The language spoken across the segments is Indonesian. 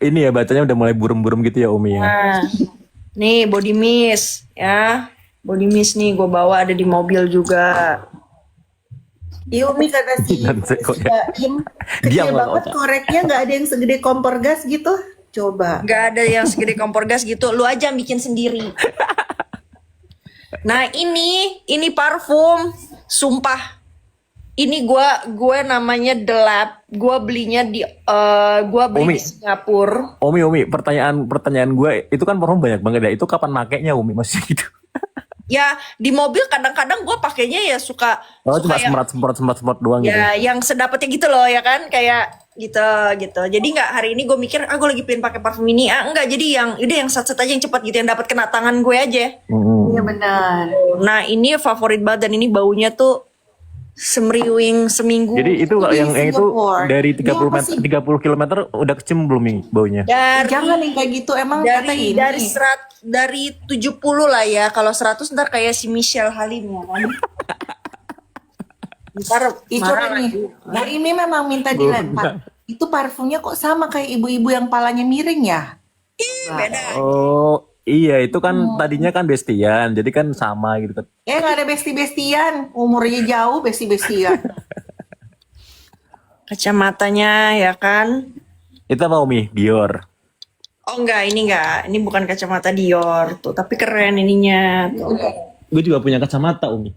Ini ya bacanya udah mulai burem-burem gitu ya Umi ya. Nah, nih body mist ya. Body mist nih gue bawa ada di mobil juga. Iya Umi kata Nanti kok si ya. Baim, Diam kecil lah banget kocak. koreknya nggak ada yang segede kompor gas gitu. Coba. Nggak ada yang segede kompor gas gitu. Lu aja yang bikin sendiri. Nah ini parfum. Sumpah. Ini gue namanya The Lab. Gue belinya gua beli Umi, di Singapura. Umi, pertanyaan gue itu kan parfum banyak banget ya. Itu kapan makainya Umi masih gitu? Ya di mobil kadang-kadang gue pakainya ya suka Oh suka cuma yang semprot doang gitu. ya yang sedapatnya gitu loh ya kan kayak gitu gitu. Jadi nggak hari ini gue mikir gue lagi pengen pakai parfum ini enggak jadi yang udah yang sat aja yang cepat gitu yang dapat kena tangan gue aja. Mm-mm. Iya benar. Nah ini favorit banget dan ini baunya tuh semriwing Jadi seminggu itu Itu di yang itu Singapura. dari Ini apa sih? 30 kilometer udah kecium belum nih baunya? Jangan dari yang kayak gitu. Emang kata dari ini. dari 70 lah ya. Kalau 100 ntar kayak si Michelle Halim ya kan. Ntar Ih marah coba nih. lagi. Nah ini memang minta dilempar. Itu parfumnya kok sama kayak ibu-ibu yang palanya miring ya? Coba. Beda. Oh iya itu kan tadinya kan bestian, jadi kan sama gitu kan. Nggak ada besti-bestian. Umurnya jauh besti-bestian. Kacamatanya ya kan. Itu apa Umi? Dior. Oh enggak. Ini bukan kacamata Dior tuh, tapi keren ininya tuh. Gue juga punya kacamata Umi.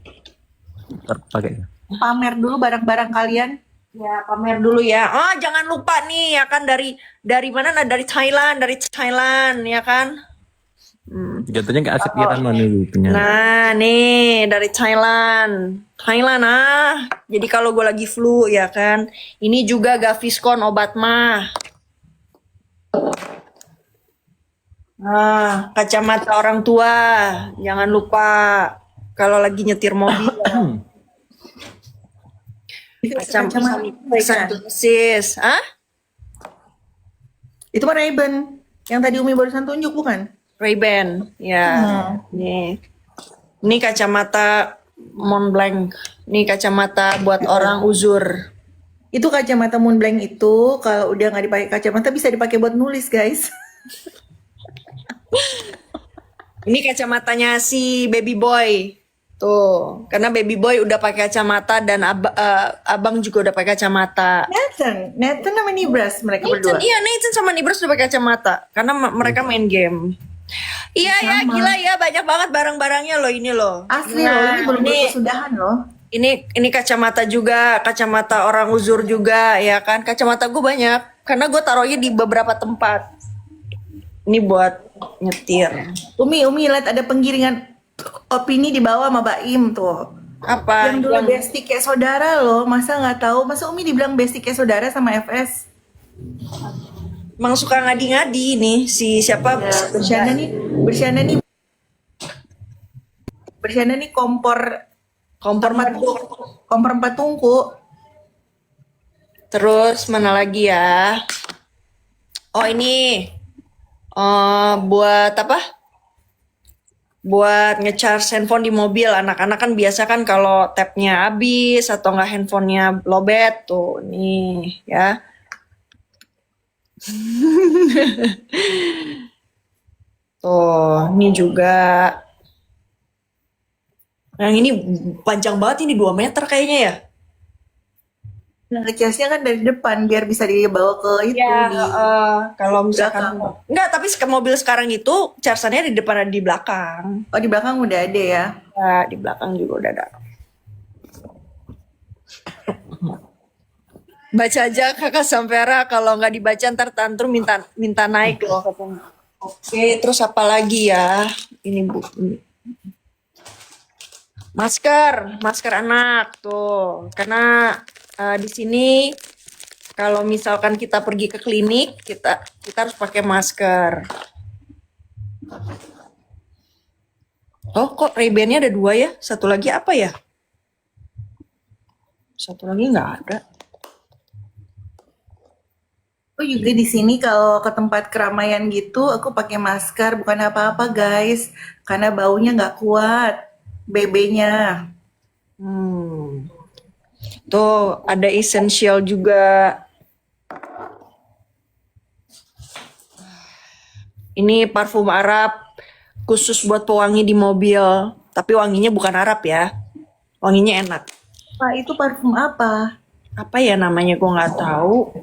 Ntar pakai. Pamer dulu barang-barang kalian. Ya, pamer dulu ya. Oh, jangan lupa nih ya kan dari mana? Nah, dari Thailand ya kan. Jatuhnya kayak asik ya kan mana punya. Nah, nih dari Thailand. Thailand Jadi kalau gue lagi flu ya kan. Ini juga Gaviscon obat mah. Kacamata orang tua. Jangan lupa kalau lagi nyetir mobil. Itu Kacamata kacamata. sunglasses. Itu mah Ray-Ban. Yang tadi Umi barusan tunjuk bukan? Ray-Ban. Ya. Nih. Ini kacamata Montblanc. Ini kacamata buat orang uzur. Itu kacamata Moonblanc itu kalau udah nggak dipakai kacamata bisa dipakai buat nulis guys. Ini kacamatanya si baby boy. Tuh, karena baby boy udah pakai kacamata dan abang juga udah pakai kacamata. Nathan sama Nibras mereka berdua. Nathan sama Nibras udah pakai kacamata karena mereka main game. Iya ya, Sama. gila ya, banyak banget barang-barangnya loh ini loh. Asli loh, ini belum berkesudahan loh. Ini kacamata juga, kacamata orang uzur juga ya kan. Kacamata gue banyak karena gue taruhnya di beberapa tempat. Ini buat nyetir. Umi lihat ada penggiringan opini di bawah sama Baim tuh. Apa? Yang dulu besti kayak saudara loh, masa nggak tahu? Masa Umi dibilang besti kayak saudara sama FS? Emang suka ngadi-ngadi nih si siapa? Bercanda nih kompor Kompor kompor empat tungku. Terus mana lagi ya? Oh ini buat apa? Buat ngecharge handphone di mobil. Anak-anak kan biasa kan kalau tabnya habis atau nggak handphonenya lobet tuh nih ya. Tuh, ini juga. Yang ini panjang banget ini 2 meter kayaknya ya. Nah, ngecasnya kan dari depan biar bisa dibawa ke itu Ya, di kalau misalkan belakang. enggak, tapi mobil sekarang itu chargernya di depan dan di belakang. Oh di belakang udah ada ya. Ya, di belakang juga udah ada. Baca aja Kakak Sampera, kalau nggak dibaca ntar tantrum minta naik loh katanya. Oke, terus apa lagi ya? Ini Bu. Ini. Masker anak tuh. Karena di sini kalau misalkan kita pergi ke klinik, kita harus pakai masker. Oh, kok Ray-Ban-nya ada 2 ya? Satu lagi apa ya? Satu lagi nggak ada. Aku juga di sini kalau ke tempat keramaian gitu, aku pakai masker bukan apa-apa guys, karena baunya nggak kuat, BB-nya. Tuh, ada essential juga. Ini parfum Arab khusus buat pewangi di mobil. Tapi wanginya bukan Arab ya. Wanginya enak. Pak, itu parfum apa? Apa ya namanya gue nggak tahu.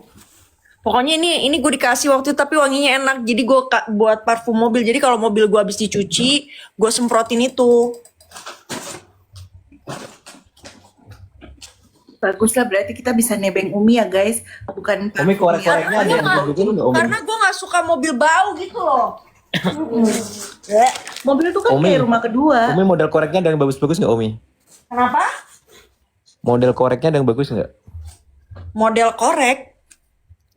Pokoknya ini gue dikasih waktu itu tapi wanginya enak. Jadi gue buat parfum mobil. Jadi kalau mobil gue habis dicuci, gue semprotin itu. Bagus lah, berarti kita bisa nebeng Umi ya guys. Bukan Umi parfum korek-koreknya ada yang bagusnya nggak Umi? Karena gue nggak suka mobil bau gitu loh. Mobil itu kan Umi. kayak rumah kedua. Umi model koreknya ada yang bagus-bagus nggak Umi? Kenapa? Model koreknya ada yang bagus nggak? Model korek?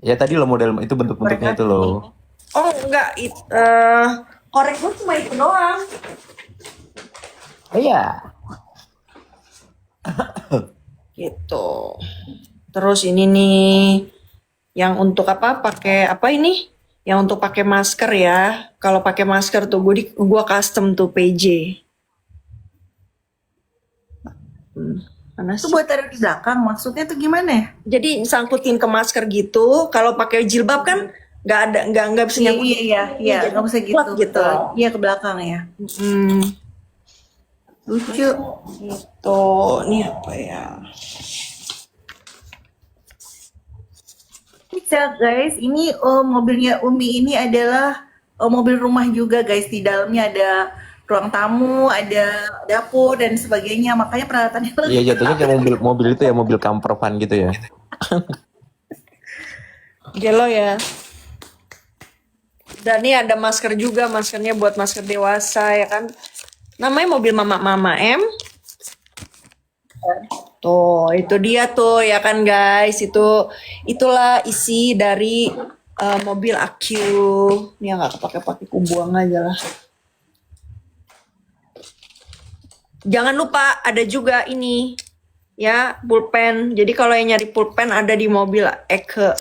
Ya tadi lo model itu bentuk-bentuknya itu loh. Oh enggak, korek gue cuma itu doang. Oh iya. Gitu. Terus ini nih yang untuk apa? Pakai apa ini? Yang untuk pakai masker ya. Kalau pakai masker tuh gua custom tuh PJ. Mana Itu sih? buat taruh di belakang, maksudnya tuh gimana ya? Jadi sangkutin ke masker gitu. Kalau pakai jilbab kan nggak bisa Iya, nyangkut. iya, nggak usah gitu. Kuat gitu. Betul. Iya, ke belakang ya. Hmm, Lucu. gitu. Ini apa ya? Bisa guys, ini mobilnya Umi ini adalah mobil rumah juga guys. Di dalamnya ada ruang tamu, ada dapur dan sebagainya. Makanya peralatannya lengkap. Iya jatuhnya kayak mobil itu ya mobil camper van gitu ya. Gelo ya. Dan ini ada masker juga, maskernya buat masker dewasa ya kan. Namanya mobil Mama M. Tuh, itu dia tuh ya kan guys. Itulah isi dari mobil Aq. Ini nggak kepake-pakai, ku buang aja lah. Jangan lupa ada juga ini ya pulpen. Jadi kalau yang nyari pulpen ada di mobil Eke.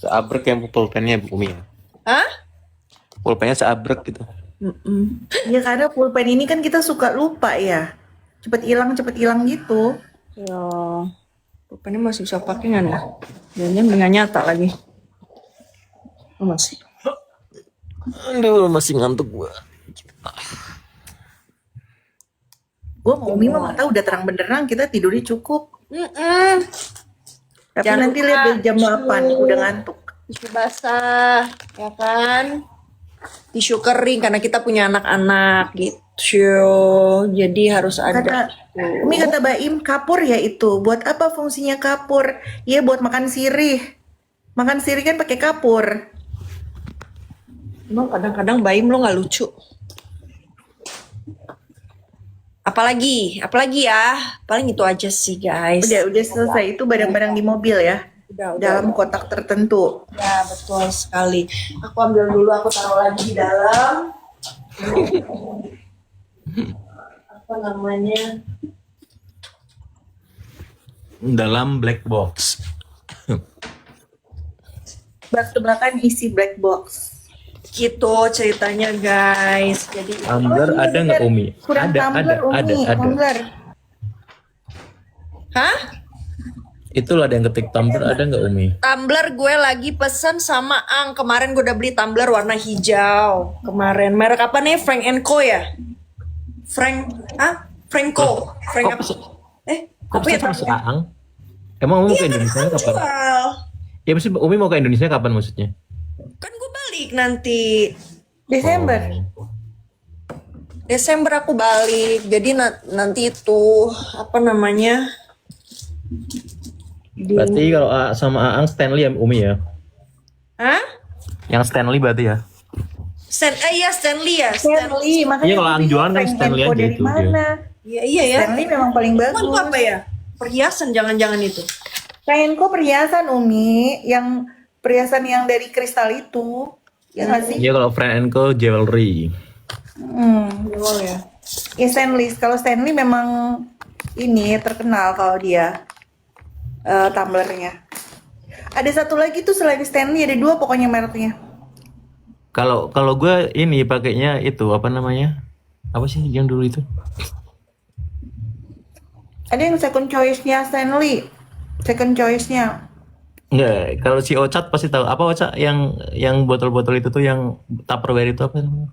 Seabrek yang pulpennya Umi ya. Hah? Pulpennya seabrek gitu. Ya karena pulpen ini kan kita suka lupa ya. Cepet hilang gitu. Ya, pulpennya masih bisa pakai nggak nih? Jangan nggak nyata lagi. Oh, masih. Aduh masih ngantuk gua. Gue mau Umi mah tahu udah terang benderang kita tidurnya cukup. Tapi Jangan nanti lupa lihat dari jam 8 tisu. udah ngantuk. Tisu basah, ya kan? Tisu kering karena kita punya anak-anak gitu. Jadi harus ada. Kata Umi kata Baim kapur ya itu. Buat apa fungsinya kapur? Ya buat makan sirih. Makan sirih kan pakai kapur. Emang kadang-kadang Baim lo nggak lucu. Apalagi ya. Paling itu aja sih guys. Udah selesai itu barang-barang di mobil ya. Udah. Dalam kotak tertentu. Ya betul sekali. Aku ambil dulu, aku taruh lagi di dalam. Apa namanya? Dalam black box. Bak belakang isi black box. Gitu ceritanya guys. Jadi Tumbler ada nggak Umi? Kurang Ada, tumbler Umi. ada. Tumbler. hah? Itulah ada yang ketik tumbler ada nggak Umi? Tumbler gue lagi pesen sama Ang. Kemarin gue udah beli tumbler warna hijau. Kemarin merek apa nih? Frank Co ya? Franco. Frank apa? Kok Apa ya? bisa masuk Aang? Emang Umi mau ke Indonesia kapan? Jual. Ya mesti Umi mau ke Indonesia kapan maksudnya? Kan gue balik nanti. Desember. Desember aku balik. Jadi nanti itu apa namanya? Berarti kalau sama Aang Stanley ya Umi ya? Hah? Yang Stanley berarti ya? Iya Stanley ya. Stanley, makanya Iya, kalau aku Ang bingung jualan kan Frank Stanley Co aja dari itu dia. mana? Iya ya. Stanley memang paling bagus. Emang itu apa ya? Perhiasan jangan-jangan itu. Franco perhiasan Umi, yang perhiasan yang dari kristal itu. Ya nggak sih? Iya kalau Friend Co jewelry. Oh ya. Ya Stanley, kalau Stanley memang ini terkenal kalau dia tumblernya. Ada satu lagi tuh selain Stanley, ada dua pokoknya mereknya. Kalau gue ini pakainya itu apa namanya? Apa sih yang dulu itu? Ada yang second choice-nya Stanley. Second choice-nya. Enggak, kalau si Ocat pasti tahu. Apa Ocat yang botol-botol itu tuh yang Tupperware itu apa namanya?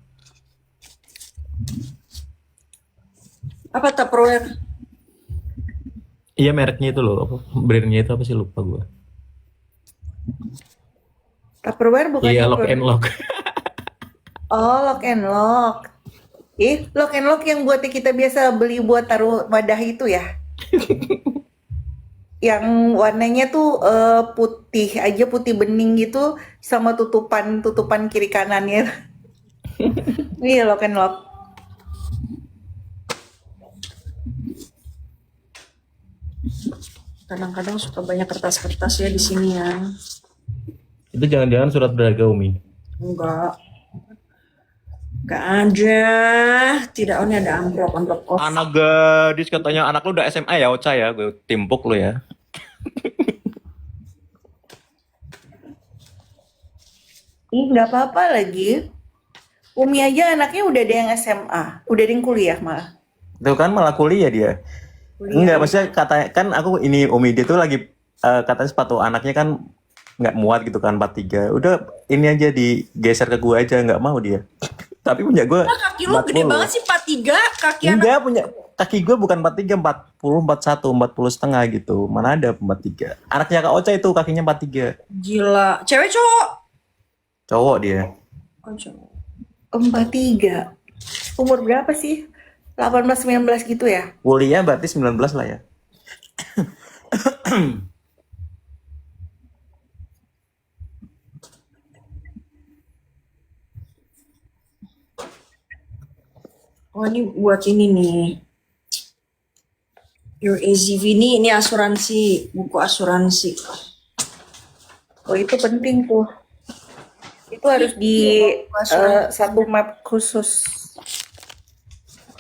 Apa Tupperware? Iya mereknya itu loh, apa brandnya itu apa sih lupa gua. Tupperware bukan Iya lock Tupperware. and lock. Oh, lock and lock. Lock and lock yang buatnya kita biasa beli buat taruh wadah itu ya? Yang warnanya tuh putih aja, putih bening gitu, sama tutupan kiri kanannya. Iya, lock and lock. Kadang-kadang suka banyak kertas-kertas ya di sini ya. Itu jangan-jangan surat berharga Umi. Enggak. Enggak ada. Tidak, oh ini ada amplop kos. Anak gadis katanya anak lu udah SMA ya Ocha ya, gue timpuk lu ya. Nggak apa-apa lagi. Umi aja anaknya udah ada yang SMA, udah ada yang kuliah malah. Tuh kan malah kuliah dia. Enggak, maksudnya katanya kan aku ini Umi dia tuh lagi katanya sepatu anaknya kan nggak muat gitu kan 43. Udah ini aja digeser ke gua aja, nggak mau dia. Tapi punya gua Kaki lu gede 40. banget sih 43. Kaki anak Enggak punya kaki gua bukan 43, 40, 41, 40 setengah gitu. Mana ada 43. Anaknya Kak Ocha itu kakinya 43. gila. Cewek cowok? Cowok dia. Oh, cowok. 43. Umur berapa sih? 18-19 gitu ya? Kuliah berarti 19 lah ya. Oh ini buat ini nih. Your AZV ini asuransi, buku asuransi. Oh itu penting tuh. Itu harus di satu map khusus.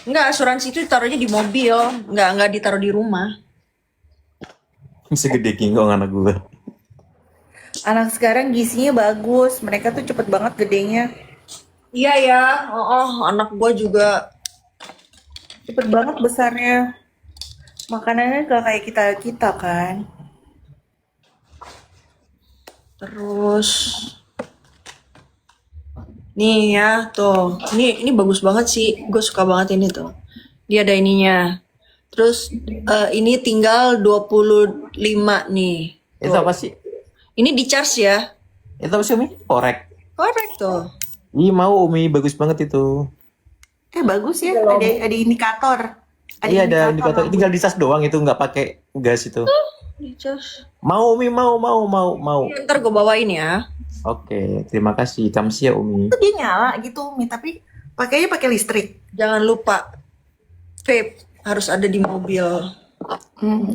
Enggak, asuransi itu ditaruhnya di mobil, enggak ditaruh di rumah. Segede kingkong anak gua. Anak sekarang gizinya bagus, mereka tuh cepet banget gedenya. Iya ya, anak gua juga. Cepet banget besarnya. Makanannya gak kayak kita kan. Terus nih ya, tuh. Ini bagus banget sih. Gue suka banget ini tuh. Dia ada ininya. Terus ini tinggal 25 nih. Itu apa sih? Ini di charge ya. Itu apa sih Umi? Korek. Korek tuh. Ih mau Umi, bagus banget itu. Bagus ya, ada indikator. Iya ada indikator, tinggal dicas doang itu nggak pakai gas itu. Di charge. Mau Umi, mau. Ntar gue bawain ya. Oke, terima kasih. Kamsia Umi. Itu dia nyala gitu, Mi, tapi pakainya pakai listrik. Jangan lupa vape harus ada di mobil.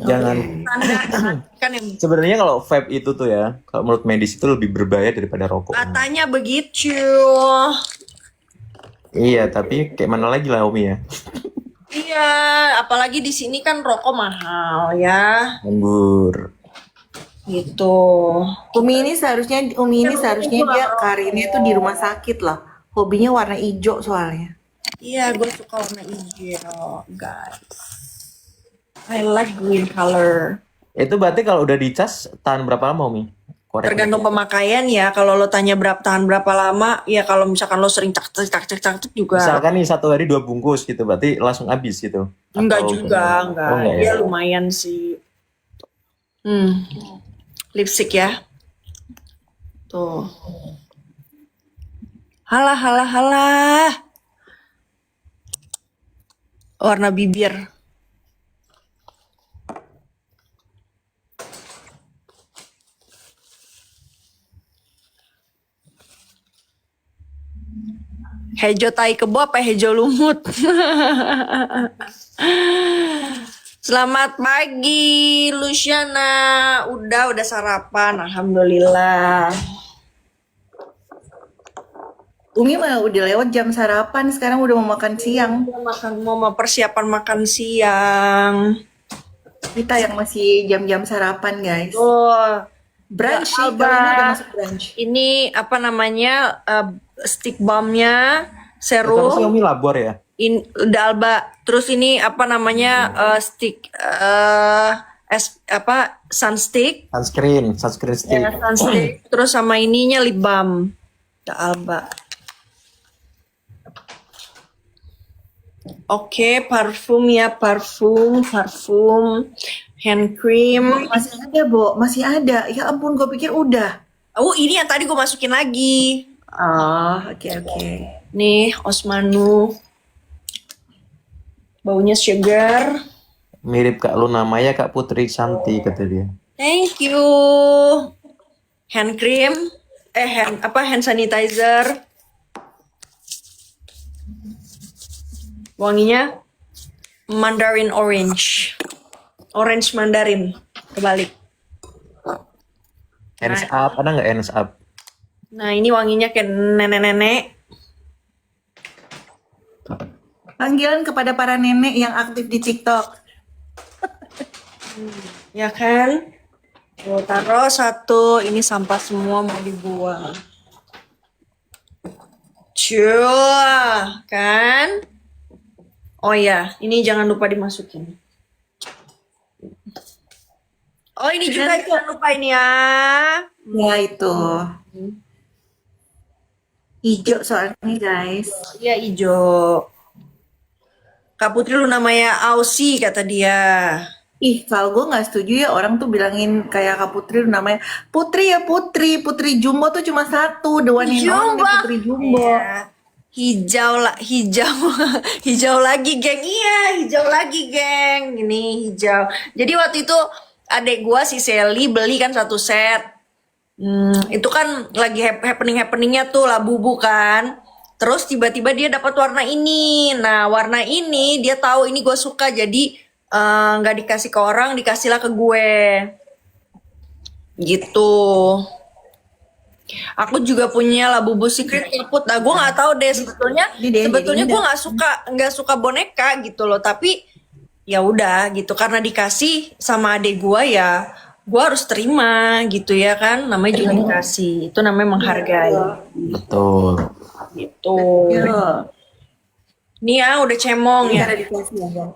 Jangan. Kan yang Sebenarnya kalau vape itu tuh ya, kalau menurut medis itu lebih berbahaya daripada rokok. katanya begitu. Iya, tapi kayak mana lagi lah Umi ya. Iya, apalagi di sini kan rokok mahal ya. Anggur. Gitu. Umi ini seharusnya dia karirnya tuh di rumah sakit loh. Hobinya warna hijau soalnya. Iya, gue suka warna hijau, guys. I like green color. Itu berarti kalau udah dicas tahan berapa lama Umi? Korek. Tergantung pemakaian ya. Kalau lo tanya tahan berapa lama, ya kalau misalkan lo sering cak juga. Misalkan nih 1 hari 2 bungkus gitu, berarti langsung habis gitu. Enggak Atau juga, gimana? enggak. Oh, enggak Ya ya. lumayan sih. Lipstick ya. Tuh. Halah. Warna bibir. Hejo tai kebo apa hejo lumut? Selamat pagi, Luciana. Udah sarapan, alhamdulillah. Umi mah udah lewat jam sarapan, sekarang udah mau makan siang. Mau persiapan makan siang. Kita yang masih jam-jam sarapan, guys. Oh, Brunch sih, Alba. kalau ini udah masuk brunch. Ini apa namanya? Stick balmnya, Itu apa sih serum, Umi labor ya? udah Alba. Terus ini apa namanya? Stick sunstick, Sunscreen stick. ya sunstick, terus sama ininya lip balm, The Alba. Oke, parfum ya, parfum, hand cream. Masih ada, Bo. Masih ada. Ya ampun, gue pikir udah. Oh, ini yang tadi gue masukin lagi. Oh, oke. Nih, Osmanu. Baunya sugar. Mirip Kak lu, namanya Kak Putri Santi kata dia. Thank you. Hand cream, hand sanitizer. Wanginya mandarin orange. Orange mandarin. Kebalik. Hands up, ada nggak hands up? Nah, ini wanginya kayak nenek-nenek. Panggilan kepada para nenek yang aktif di TikTok. Ya kan? Tuh, taruh satu. Ini sampah semua mau dibuang. Cua, kan? Oh ya, ini jangan lupa dimasukin. Oh, ini juga jangan lupa ini ya. Ya itu. Hijau soalnya guys. Iya, hijau. Kak Putri lu namanya Ausi kata dia. Ih, kalau gue nggak setuju ya orang tuh bilangin kayak Kak Putri namanya Putri ya Putri. Putri Jumbo tuh cuma satu. The one and only Putri Jumbo. Iya. Hijau lah, hijau lagi geng. Iya, hijau lagi geng. Ini hijau. Jadi waktu itu adek gua si Sally beli kan satu set. Itu kan lagi happeningnya tuh Labubu kan. Terus tiba-tiba dia dapat warna ini. Nah, warna ini dia tahu ini gue suka, jadi nggak dikasih ke orang, dikasihlah ke gue. Gitu. Aku juga punya Labubu Secret Put. Nah, gue nggak tahu deh sebetulnya gue nggak suka boneka gitu loh. Tapi ya udah gitu, karena dikasih sama adik gue ya, gue harus terima gitu ya kan. Namanya juga dikasih, itu namanya menghargai. Betul. Gitu. Ya. Nih ya udah cemong ya. Cara dikasih ya, guys.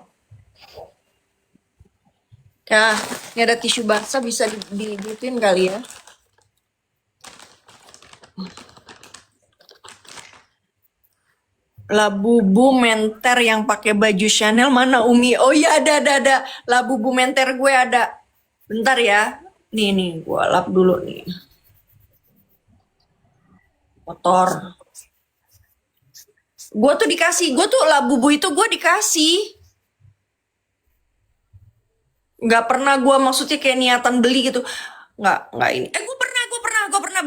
Ya, ini ada tisu basah bisa digituin kali ya. Labubu menter yang pakai baju Chanel mana Umi? Oh iya ada. Labubu menter gue ada. Bentar ya. Nih gue lap dulu nih. Kotor. Gue tuh Labubu itu gue dikasih. Nggak pernah gue maksudnya kayak niatan beli gitu. Nggak ini. Gue pernah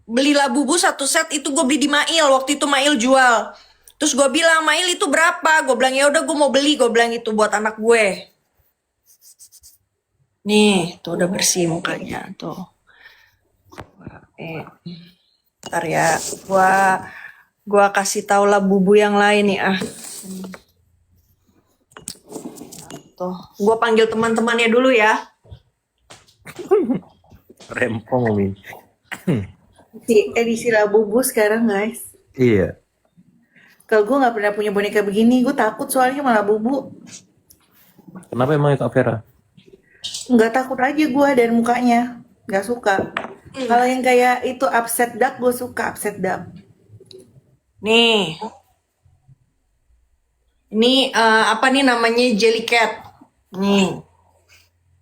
beli Labubu satu set itu gue beli di Mail. Waktu itu Mail jual. Terus gue bilang, Mail itu berapa? Gue bilang, ya udah gue mau beli. Gue bilang itu buat anak gue. Nih, tuh udah bersih mukanya. Tuh. Ntar ya. Gue kasih tau Labubu yang lain nih. Tuh. Gue panggil teman-temannya dulu ya. Rempong Umi. Edisi Labubu sekarang guys. Iya. Kalau gue nggak pernah punya boneka begini, gue takut soalnya malah Labubu. Kenapa emang Kak Vera? Nggak takut aja gue dan mukanya, nggak suka. Kalau yang kayak itu upset duck, gue suka upset duck. Nih. Ini apa nih namanya Jellycat. Nih.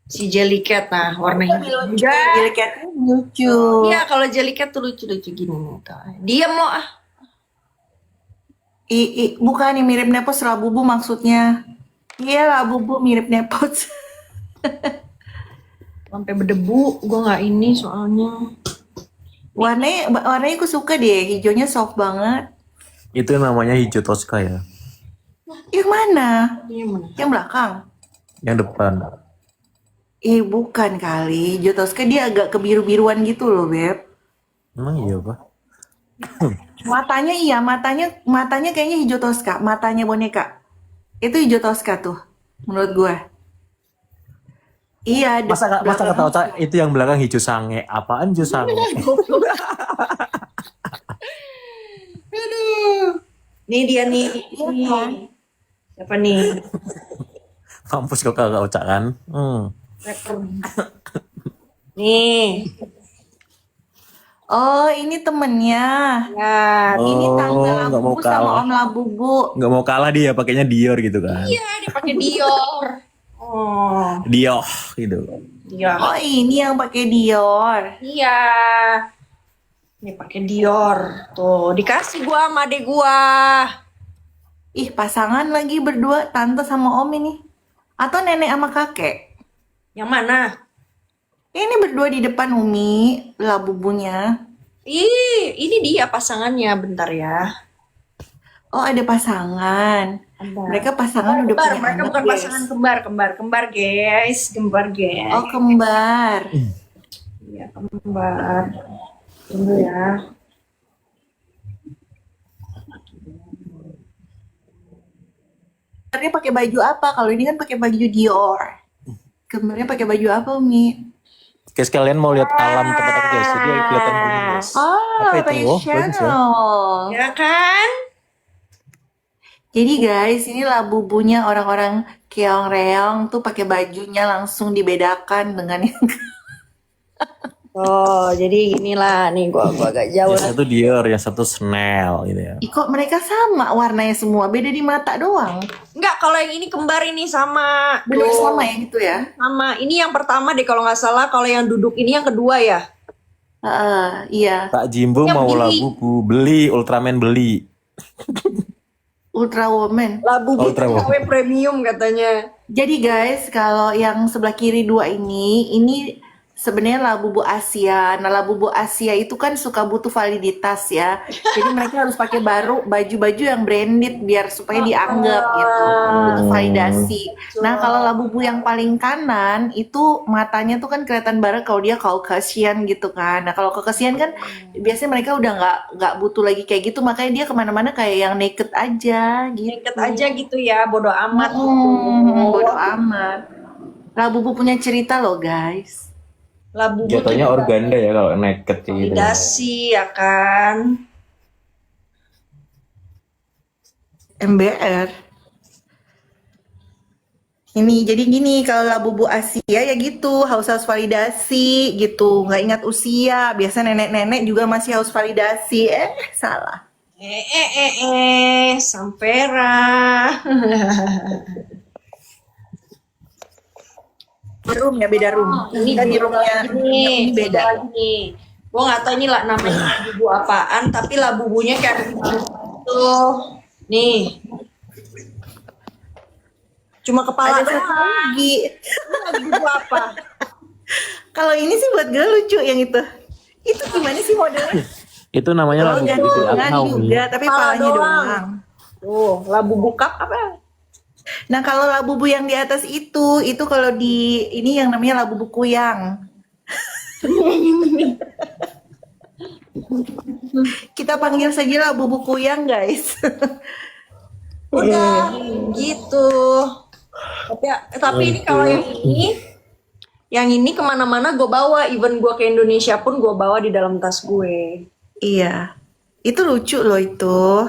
Si Jellycat, nah warna hijau. Jellycat lucu. Iya, kalau Jellycat tuh lucu-lucu gini nih. Diam lo ah. Bukan nih mirip Nepos Labubu maksudnya. Iya Labubu mirip Nepos. Sampai berdebu, gue nggak ini soalnya. Warnanya aku suka deh, hijaunya soft banget. Itu namanya hijau Tosca ya. Yang mana? Ini mana? Yang belakang? Yang depan. Bukan kali. Hijau Tosca dia agak kebiru-biruan gitu loh, Beb. Emang iya Pak? Matanya iya, matanya kayaknya hijau Tosca, matanya boneka. Itu hijau Tosca tuh, menurut gue. Iya, Masa kata Oca itu yang belakang hijau sange? Apaan hijau sange? Aduh. Nih dia nih. Siapa nih? Mampus kok kagak Oca kan? Nih, Oh, ini temennya. ya. Ini tante Oh, nggak mau Labubu sama kalah. Om Labubu. Nggak mau kalah dia pakainya Dior gitu kan. Iya, dia pakai Dior. Oh, Dior gitu. Dior. Oh, ini yang pakai Dior. Iya. Ini pakai Dior. Tuh, dikasih gua sama adek gua. Ih, pasangan lagi berdua, tante sama Om ini. Atau nenek sama kakek. Yang mana? Ini berdua di depan Umi, Labubunya. Ih, ini dia pasangannya. Bentar ya. Oh, ada pasangan. Ada. Mereka pasangan udah Kembar, punya mereka anak, bukan guys. pasangan kembar, guys, kembar, guys. Oh, kembar. Iya, kembar. Tunggu ya. Kembarnya pakai baju apa? Kalau ini kan pakai baju Dior. Kembarnya pakai baju apa, Umi? Guys, kalian mau lihat alam tempat aku guys. Jadi kelihatan begini guys. Oh, Apa itu? Oh, bagus ya. channel. Ya kan? Jadi guys, ini Labubunya orang-orang Keong Reong tuh pakai bajunya langsung dibedakan dengan yang Oh, jadi inilah nih gua agak jauh. Yang satu Dior, yang satu Chanel gitu ya. Ih, kok mereka sama warnanya semua, beda di mata doang. Enggak, kalau yang ini kembar ini sama. Bener Tuh, sama ya gitu ya. sama. Ini yang pertama deh kalau nggak salah. Kalau yang duduk ini yang kedua ya. Iya, Kak Jimbo Yang mau beli. Labubu, beli Ultraman beli. Ultra Woman. Labu Ultra KW premium katanya. Jadi guys, kalau yang sebelah kiri dua ini sebenarnya Labubu Asia. Nah, Labubu Asia itu kan suka butuh validitas ya. Jadi mereka harus pakai baju-baju yang branded biar supaya dianggap gitu. Butuh validasi. Nah, kalau Labubu yang paling kanan itu matanya tuh kan kelihatan banget kalau dia Caucasian gitu kan. Nah, kalau Caucasian kan biasanya mereka udah nggak butuh lagi kayak gitu, makanya dia kemana-mana kayak yang naked aja gitu. Deket aja gitu ya, bodo amat. Bodo amat. Labubu punya cerita loh guys. Labu Jatuhnya organda ya kalau naked kayak gitu. validasi ya kan. MBR. Ini jadi gini, kalau Labubu Asia ya gitu, haus validasi gitu, nggak ingat usia. Biasa nenek-nenek juga masih haus validasi. Salah. Sampera. Room ya, beda room. Ini Kan di roomnya ini ini beda. Nih, gue nggak tahu ini lah namanya labubu apaan, tapi labubunya kayak gitu. Nih, cuma kepala Ada satu doang. lagi. Labubu apa? Kalau ini sih buat gue lucu yang itu. Itu gimana sih modelnya? Itu namanya Oh, Labubu gantungan Atau juga, tapi Kepala palanya doang. doang. Tuh, labubu cup apa? Nah, kalau Labubu yang di atas itu kalau di ini yang namanya Labubu Kuyang. Kita panggil saja Labubu Kuyang, guys. Udah gitu. Tapi ini kalau yang ini kemana-mana gue bawa, even gue ke Indonesia pun gue bawa di dalam tas gue. Iya. Itu lucu loh itu.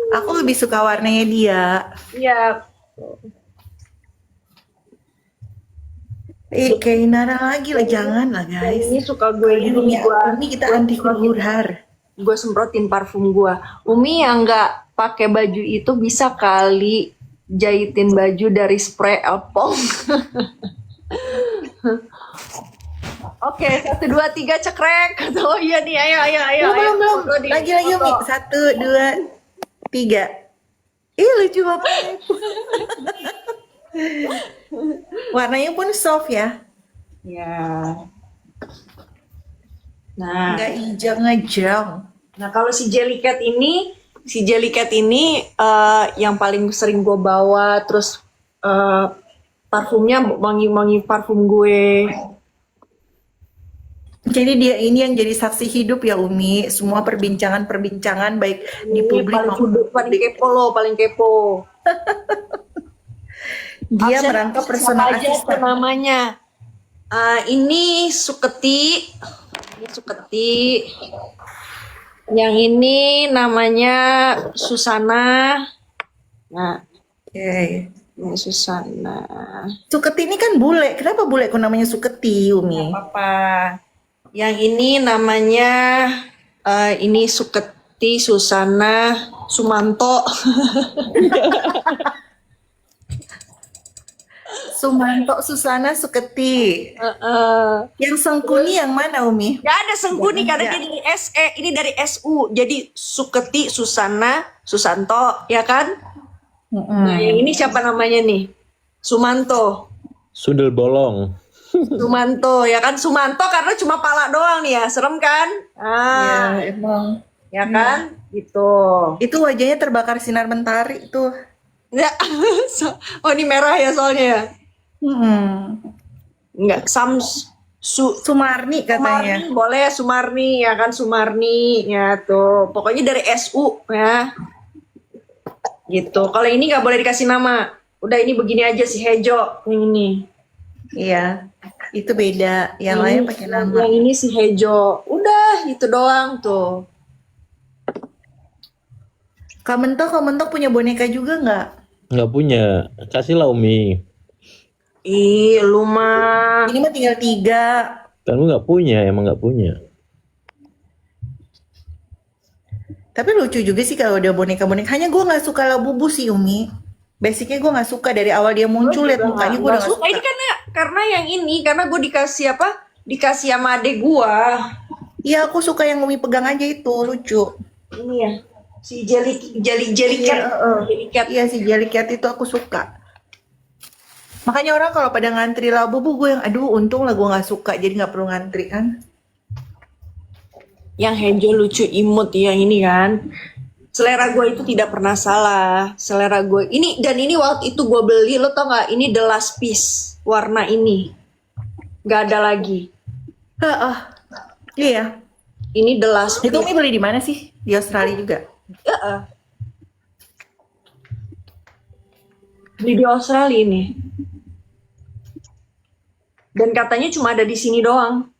Aku lebih suka warnanya dia. Iya. Kayak Inara lagi lah, jangan lah guys. Ini suka gue Ini gini, ini kita anti huru-hara. gue semprotin parfum gue. Umi yang nggak pakai baju itu bisa kali jahitin baju dari spray Elpong. Oke, 1, 2, 3 cekrek. Oh iya nih, ayo. Belum. Foto di Lagi foto. Umi. 1, 2, 3. Ih, lucu banget. Warnanya pun soft ya. Ya. Nah, Nggak hijau-ngejong. nah kalau si Jellycat ini yang paling sering gue bawa, terus parfumnya wangi-wangi parfum gue. Jadi dia ini yang jadi saksi hidup ya Umi. Semua perbincangan baik di Ini publik paling kepo lo, paling kepo. dia Absen merangkap siapa personal aja tuh assistant. namanya. Ini Suketi. Yang ini namanya Susana. Nah, Oke. Ini Susana. Suketi ini kan bule. Kenapa bule kok namanya Suketi, Umi? Apa? Yang ini namanya ini Suketi, Susana, Sumanto. Sumanto, Susana, Suketi. Heeh. Yang Sengkuni yang mana, Umi? Gak ada Sengguni karena dia dari SE, ini dari SU. Jadi Suketi, Susana, Susanto, ya kan? Nah, yang ini siapa namanya nih? Sumanto. Sundel bolong. Sumanto, ya kan? Sumanto karena cuma pala doang nih ya. Serem kan? Ah, Ya, emang. ya kan? Gitu. Itu wajahnya terbakar sinar mentari tuh. Ya. Oh, ini merah ya soalnya ya. Enggak, Sumarni katanya. Sumarni, boleh Sumarni ya kan, Sumarni ya tuh. Pokoknya dari SU ya. Gitu. Kalau ini nggak boleh dikasih nama. Udah ini begini aja si Hejo yang ini. Iya, itu beda. Yang lain pakai nama. Yang ini si Hejo. Udah itu doang tuh. Kak Mentok punya boneka juga nggak? Nggak punya. Kasihlah Umi. Ih, lu mah. Ini mah tinggal 3. Kamu nggak punya, emang nggak punya. Tapi lucu juga sih kalau udah boneka-boneka. Hanya gue nggak suka Labubu sih, Umi. Basicnya gue nggak suka dari awal dia muncul, lihat mukanya gue udah nggak suka. Ini karena yang ini, karena gue dikasih apa? Dikasih sama adek gua. Iya, aku suka yang Umi pegang aja itu, lucu. Ini ya. Si Jelly Cat. Jelly Cat. Iya, si Jellycat itu aku suka. Makanya orang kalau pada ngantri Labubu, gue yang aduh untung lah gue nggak suka, jadi nggak perlu ngantri kan. Yang Hejo lucu imut yang ini kan. Selera gue itu tidak pernah salah. Selera gue ini, dan ini waktu itu gue beli, lo tau nggak? Ini the last piece warna ini, nggak ada lagi. Iya. Ini the last Itu piece. Umi beli di mana sih? Di Australia juga. Beli di Australia ini. Dan katanya cuma ada di sini doang.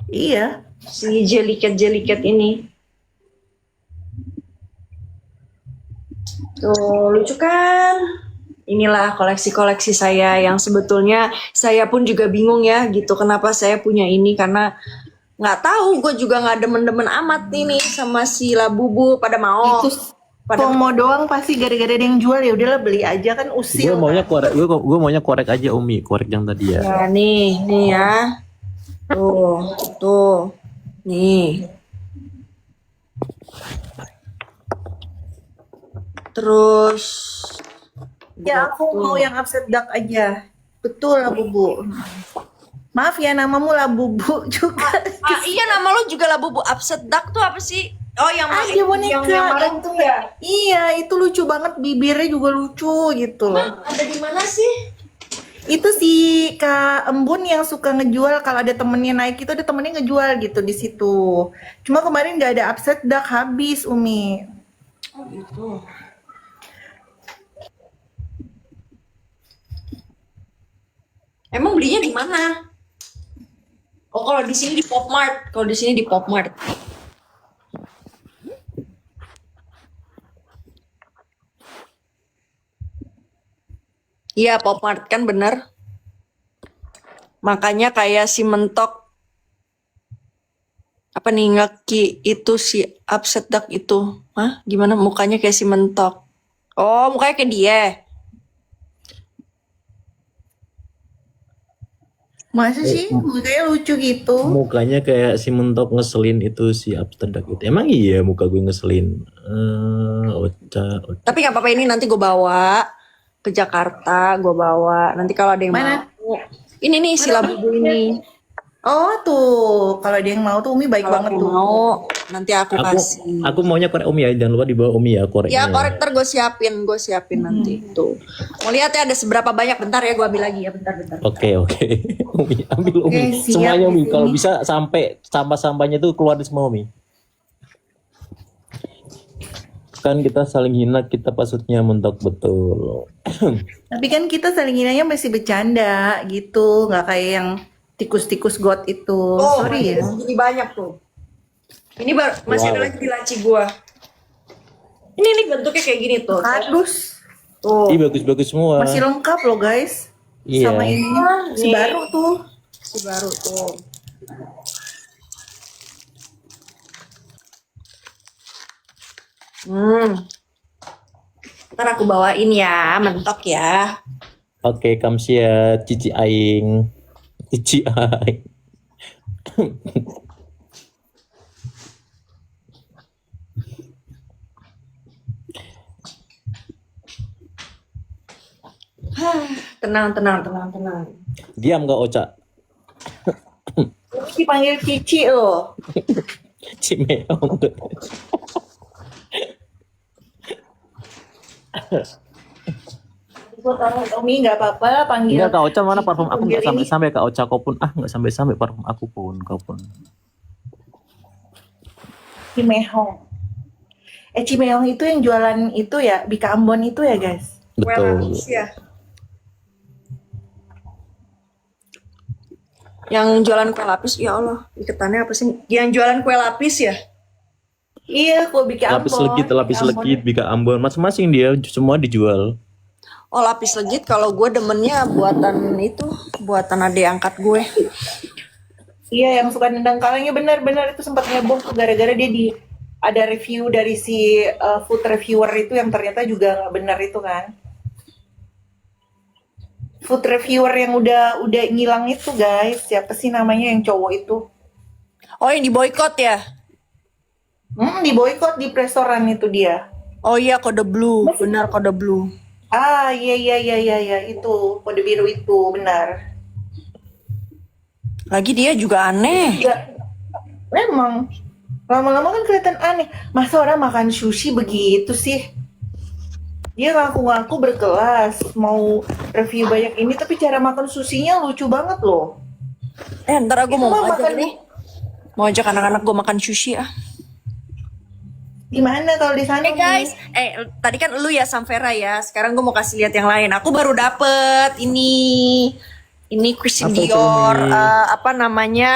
Iya. Si Jellycat ini. Tuh, lucu kan? Inilah koleksi-koleksi saya yang sebetulnya saya pun juga bingung ya gitu. Kenapa saya punya ini, karena nggak tahu, gue juga nggak demen-demen amat ini sama si Labubu. Pada mau. Itu FOMO doang pasti gara-gara ada yang jual, ya udahlah beli aja kan Gue usil. maunya korek, gue maunya korek aja Umi, korek yang tadi ya. Ya nih ya. Tuh. Nih. Terus Ya aku mau yang upset duck aja. Betul Labubu. Maaf ya namamu Labubu juga. iya, nama lo juga Labubu. Upset Duck tuh apa sih? Oh, yang Ada yang boneka kemarin itu tuh ya. Iya, itu lucu banget, bibirnya juga lucu gitu loh. Ada di mana sih? Itu si Kak Embun yang suka ngejual, kalau ada temennya naik itu ada temennya ngejual gitu di situ. Cuma kemarin nggak ada upset duck, habis Umi. Oh gitu. Emang belinya di mana? Oh, kalau di sini di Popmart. Kalau di sini di Popmart. Iya, Popmart kan bener. Makanya kayak si Mentok apa nih, Ngeki itu si upset duck itu. Hah? Gimana mukanya kayak si Mentok? Oh, mukanya kayak dia. Masa sih? Mukanya lucu gitu. Mukanya kayak si Mentok ngeselin itu si Amsterdam itu. Emang iya muka gue ngeselin. Ocha. Tapi nggak apa-apa, ini nanti gue bawa ke Jakarta, gue bawa. Nanti kalau ada yang Mana? mau. Ini nih si Labubu ini. Oh tuh, kalau ada yang mau tuh Umi baik Kalau banget yang tuh. mau, nanti aku kasih. Aku maunya korek Umi ya, jangan lupa dibawa Umi ya koreknya. Ya, korektor gue siapin nanti tuh. Mau lihat ya ada seberapa banyak, bentar ya gue ambil lagi ya, bentar. Oke. Umi, ambil Umi. Oke, siap, Semuanya Umi. di sini. Kalau bisa sampai sampah-sampahnya tuh keluar semua Umi. Kan kita saling hina, kita pasutnya mentok betul. Tapi kan kita saling hinanya masih bercanda gitu, nggak kayak yang tikus-tikus got itu. Oh, Sorry ya. jadi banyak tuh. Ini masih ada Wow. lagi di laci gue. Ini bentuknya kayak gini tuh. Kardus. Tuh. Ih, bagus-bagus semua. Masih lengkap loh guys. Iya. Sama ini masih Nih. baru tuh. Si baru tuh. Ntar aku bawain ya, mentok ya. Oke, kamsia cici aing. Cici aing. Tenang, tenang, tenang, tenang. Diam gak Oca? Dipanggil Cici loh. Cimeong. Gue taruh Umi nggak apa-apa panggil Enggak, Kak Oca mana parfum aku nggak Panggil ini. sampai-sampai Kak Oca kau pun nggak sampai-sampai parfum aku pun kau pun. Cimeong. Cimeong itu yang jualan itu ya, Bika Ambon itu ya guys. Kue Betul. lapis ya. Yang jualan kue lapis, ya Allah, iketannya apa sih? Yang jualan kue lapis ya? Iya, kue Bika Lapis Ambon. legit, lapis Bika Ambon. legit, Bika Ambon, masing-masing dia semua dijual. Oh, lapis legit kalau gue demennya buatan itu, buatan adik angkat gue. Iya, yang suka nendang kalengnya benar-benar itu sempat heboh tuh gara-gara dia ada review dari si food reviewer itu yang ternyata juga nggak benar itu kan. Food reviewer yang udah ngilang itu guys, siapa sih namanya yang cowok itu? Oh, yang di boykot ya? Di boykot di restoran itu dia. Oh iya, kode blue, benar kode blue. Ah, iya itu kode biru itu benar. Lagi dia juga aneh. Ya, memang lama-lama kan kelihatan aneh. Masa orang makan sushi begitu sih? Dia ngaku-ngaku berkelas, mau review banyak ini, tapi cara makan sushinya lucu banget loh. Ntar aku mau Itu mah ajak makan- nih. Mau ajak anak-anak gue makan sushi ah. Gimana kalau di sana? Guys, tadi kan lu ya Samvera ya. Sekarang gue mau kasih lihat yang lain. Aku baru dapet ini Christian Apa itu, Dior, Umi? apa namanya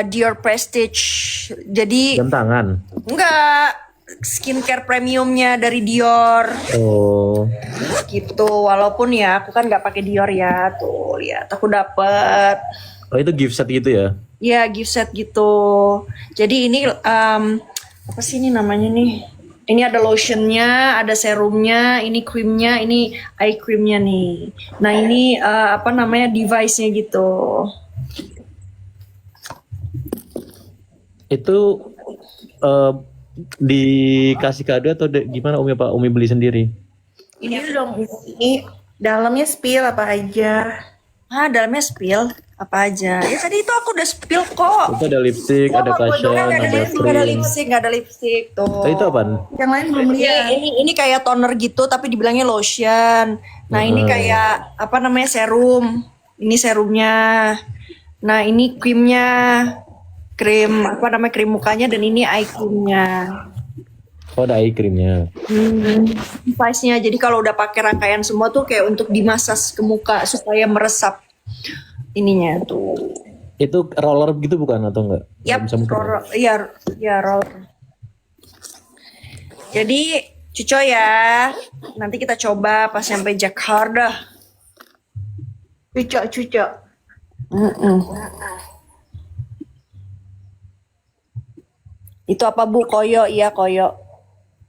Dior Prestige. Jadi Jam tangan. enggak skincare premiumnya dari Dior Oh, gitu. Walaupun ya aku kan nggak pakai Dior ya. Tuh lihat aku dapet. oh itu gift set gitu ya? Ya, gift set gitu. Jadi ini apa sih ini namanya nih? Ini ada lotionnya, ada serumnya, ini krimnya, ini eye creamnya nih. Nah ini apa namanya device-nya gitu. Itu dikasih kado atau gimana Umi, apa Umi beli sendiri? Ini dong, ini dalamnya spill apa aja? Ah, dalamnya spill apa aja? Ya tadi itu aku udah spill kok. Itu ada lipstick, ada cushion, Nggak ada ada lipstick, nggak ada cream. lipstick, nggak ada lipstick tuh. Oh, itu apaan? Yang lain belum lihat. Ini kayak toner gitu tapi dibilangnya lotion. Nah, ini kayak apa namanya serum. Ini serumnya. Nah, ini krimnya. Krim apa namanya krim mukanya dan ini eye creamnya. Oh, ada eye creamnya. Device-nya. Jadi kalau udah pakai rangkaian semua tuh kayak untuk dimasas ke muka supaya meresap ininya tuh. Itu roller gitu bukan atau enggak? Yap, Bisa muter. ya roller. Jadi cuco ya, nanti kita coba pas sampai Jakarta. Cucok. Itu apa Bu? Koyo, iya koyo.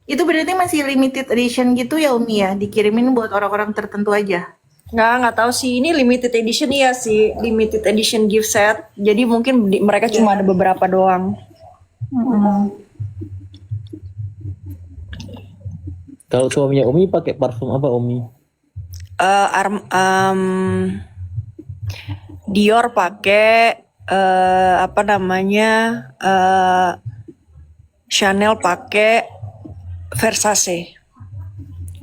Itu berarti masih limited edition gitu ya Umi ya? Dikirimin buat orang-orang tertentu aja? Nggak tahu sih. Ini limited edition ya sih, limited edition gift set. Jadi mungkin mereka cuma ada beberapa doang. Kalau suaminya Umi pakai parfum apa Umi? Dior pakai apa namanya Chanel pakai Versace.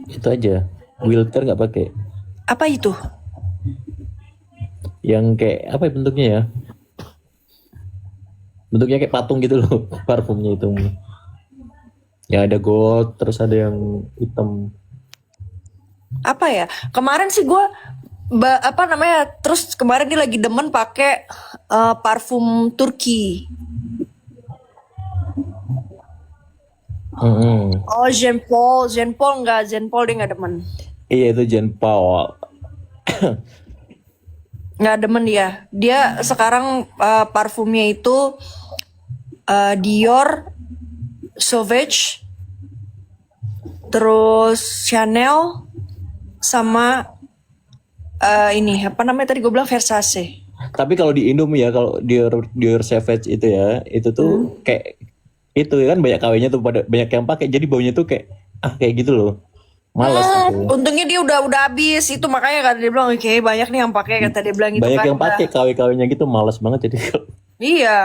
Itu aja. Wilter nggak pakai. Apa itu? Yang kayak apa ya bentuknya ya? Bentuknya kayak patung gitu loh parfumnya itu. Ya ada gold, terus ada yang hitam. Apa ya? Kemarin sih gue apa namanya? Terus kemarin dia lagi demen pakai parfum Turki. Mm-mm. Oh, Jean Paul. Jean Paul enggak. Jean Paul dia nggak demen. Iya itu Jean Paul. Nggak demen dia. Dia sekarang parfumnya itu Dior, Sauvage, terus Chanel, sama ini apa namanya tadi gue bilang Versace. Tapi kalau di Indo ya, kalau Dior Savage itu ya, itu tuh kayak itu kan banyak kawinnya tuh, pada banyak yang pakai, jadi baunya tuh kayak kayak gitu loh. Malas aku. Untungnya dia udah habis itu, makanya kata dia bilang oke banyak nih yang pakai, kata dia bilang gitu Banyak kan. yang pakai kawin-kawinnya gitu, malas banget jadi. Iya.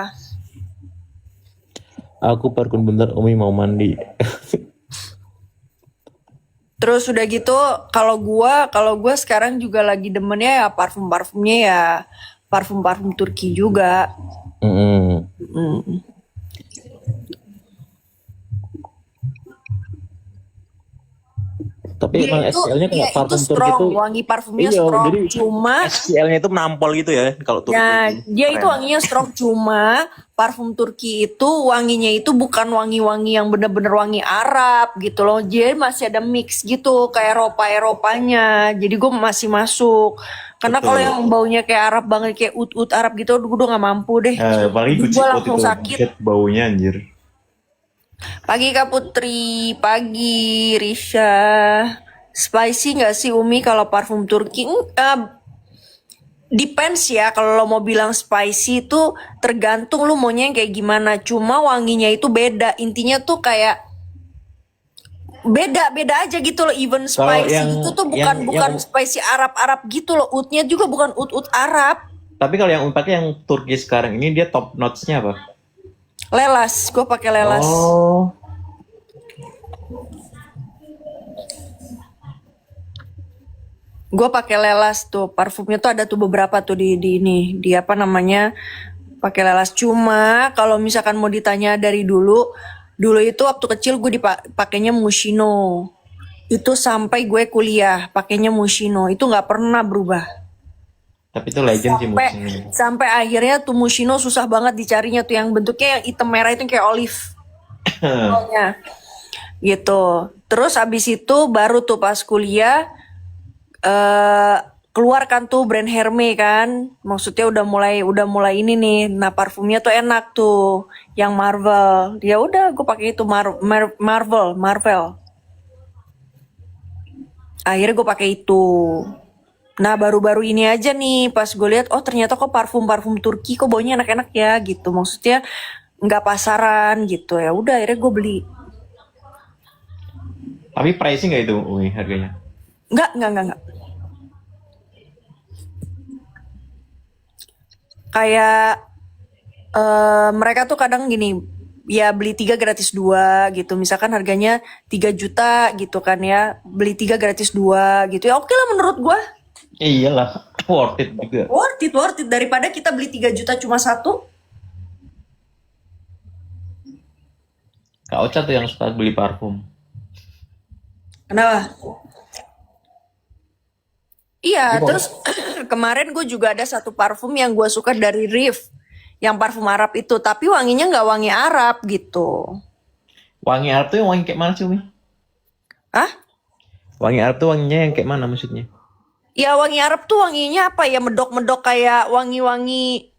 Aku parkir bentar, Umi mau mandi. Terus udah gitu kalau gua sekarang juga lagi demennya ya parfumnya ya parfum Turki juga. Mm-mm. Mm. Tapi emang SPL-nya Dia kayak itu parfum Turki strong, tuh. wangi parfumnya Iya, strong. jadi Cuma SPL-nya itu menampol gitu ya kalau Turki. ya dia itu Keren. wanginya strong, cuma parfum Turki itu wanginya itu bukan wangi-wangi yang bener-bener wangi Arab gitu loh. Dia masih ada mix gitu kayak Eropanya. Jadi gue masih masuk. Karena kalau Betul. yang baunya kayak Arab banget kayak ut Arab gitu, gue udah gak mampu deh. Apalagi Gucci Gue Coat langsung itu sakit. buset baunya anjir. Pagi Kak Putri, pagi Risha. Spicy nggak sih Umi kalau parfum Turki? Depends ya, kalau lo mau bilang spicy itu tergantung lu maunya yang kayak gimana. Cuma wanginya itu beda. Intinya tuh kayak beda aja gitu loh. Even Kalau spicy yang itu tuh bukan spicy Arab gitu loh. Utnya juga bukan ut Arab. tapi kalau yang pakai yang Turki sekarang ini dia top notch-nya apa? Lelas, gue pakai lelas. Oh, Gue pakai lelas tuh, parfumnya tuh ada tuh beberapa tuh di apa namanya, pakai lelas. Cuma kalau misalkan mau ditanya dari dulu itu waktu kecil gue dipakainya Mushino. Itu sampai gue kuliah pakainya Mushino, itu nggak pernah berubah. tapi itu legend sih Sampai musiknya. sampai akhirnya tuh Mushino susah banget dicarinya tuh yang bentuknya yang hitam merah itu yang kayak olive. Pokoknya gitu. Terus abis itu baru tuh pas kuliah eh keluar kan tuh brand Hermes kan, maksudnya udah mulai ini nih. Nah parfumnya tuh enak tuh yang Marvel, ya udah gue pakai itu Marvel, akhirnya gue pakai itu. Nah baru-baru ini aja nih pas gue lihat, oh ternyata kok parfum Turki kok baunya enak-enak ya gitu, maksudnya nggak pasaran gitu. Ya udah akhirnya gue beli. Tapi pricing nggak itu, Umi, harganya? Nggak. Kayak mereka tuh kadang gini, ya beli 3 gratis 2 gitu. Misalkan harganya 3 juta gitu kan ya, beli 3 gratis 2 gitu. Ya oke lah menurut gua. Iyalah, worth it juga. Worth it daripada kita beli 3 juta cuma satu. Kak Ocha tuh yang suka beli parfum. Kenapa? Iya, Gimana? terus kemarin gue juga ada satu parfum yang gue suka dari Rif, yang parfum Arab itu, tapi wanginya nggak wangi Arab gitu. Wangi Arab tuh yang wangi kayak mana sih, Umi? Hah? Wangi Arab tuh wanginya yang kayak mana maksudnya? Ya wangi Arab tuh wanginya apa ya, medok-medok kayak wangi-wangi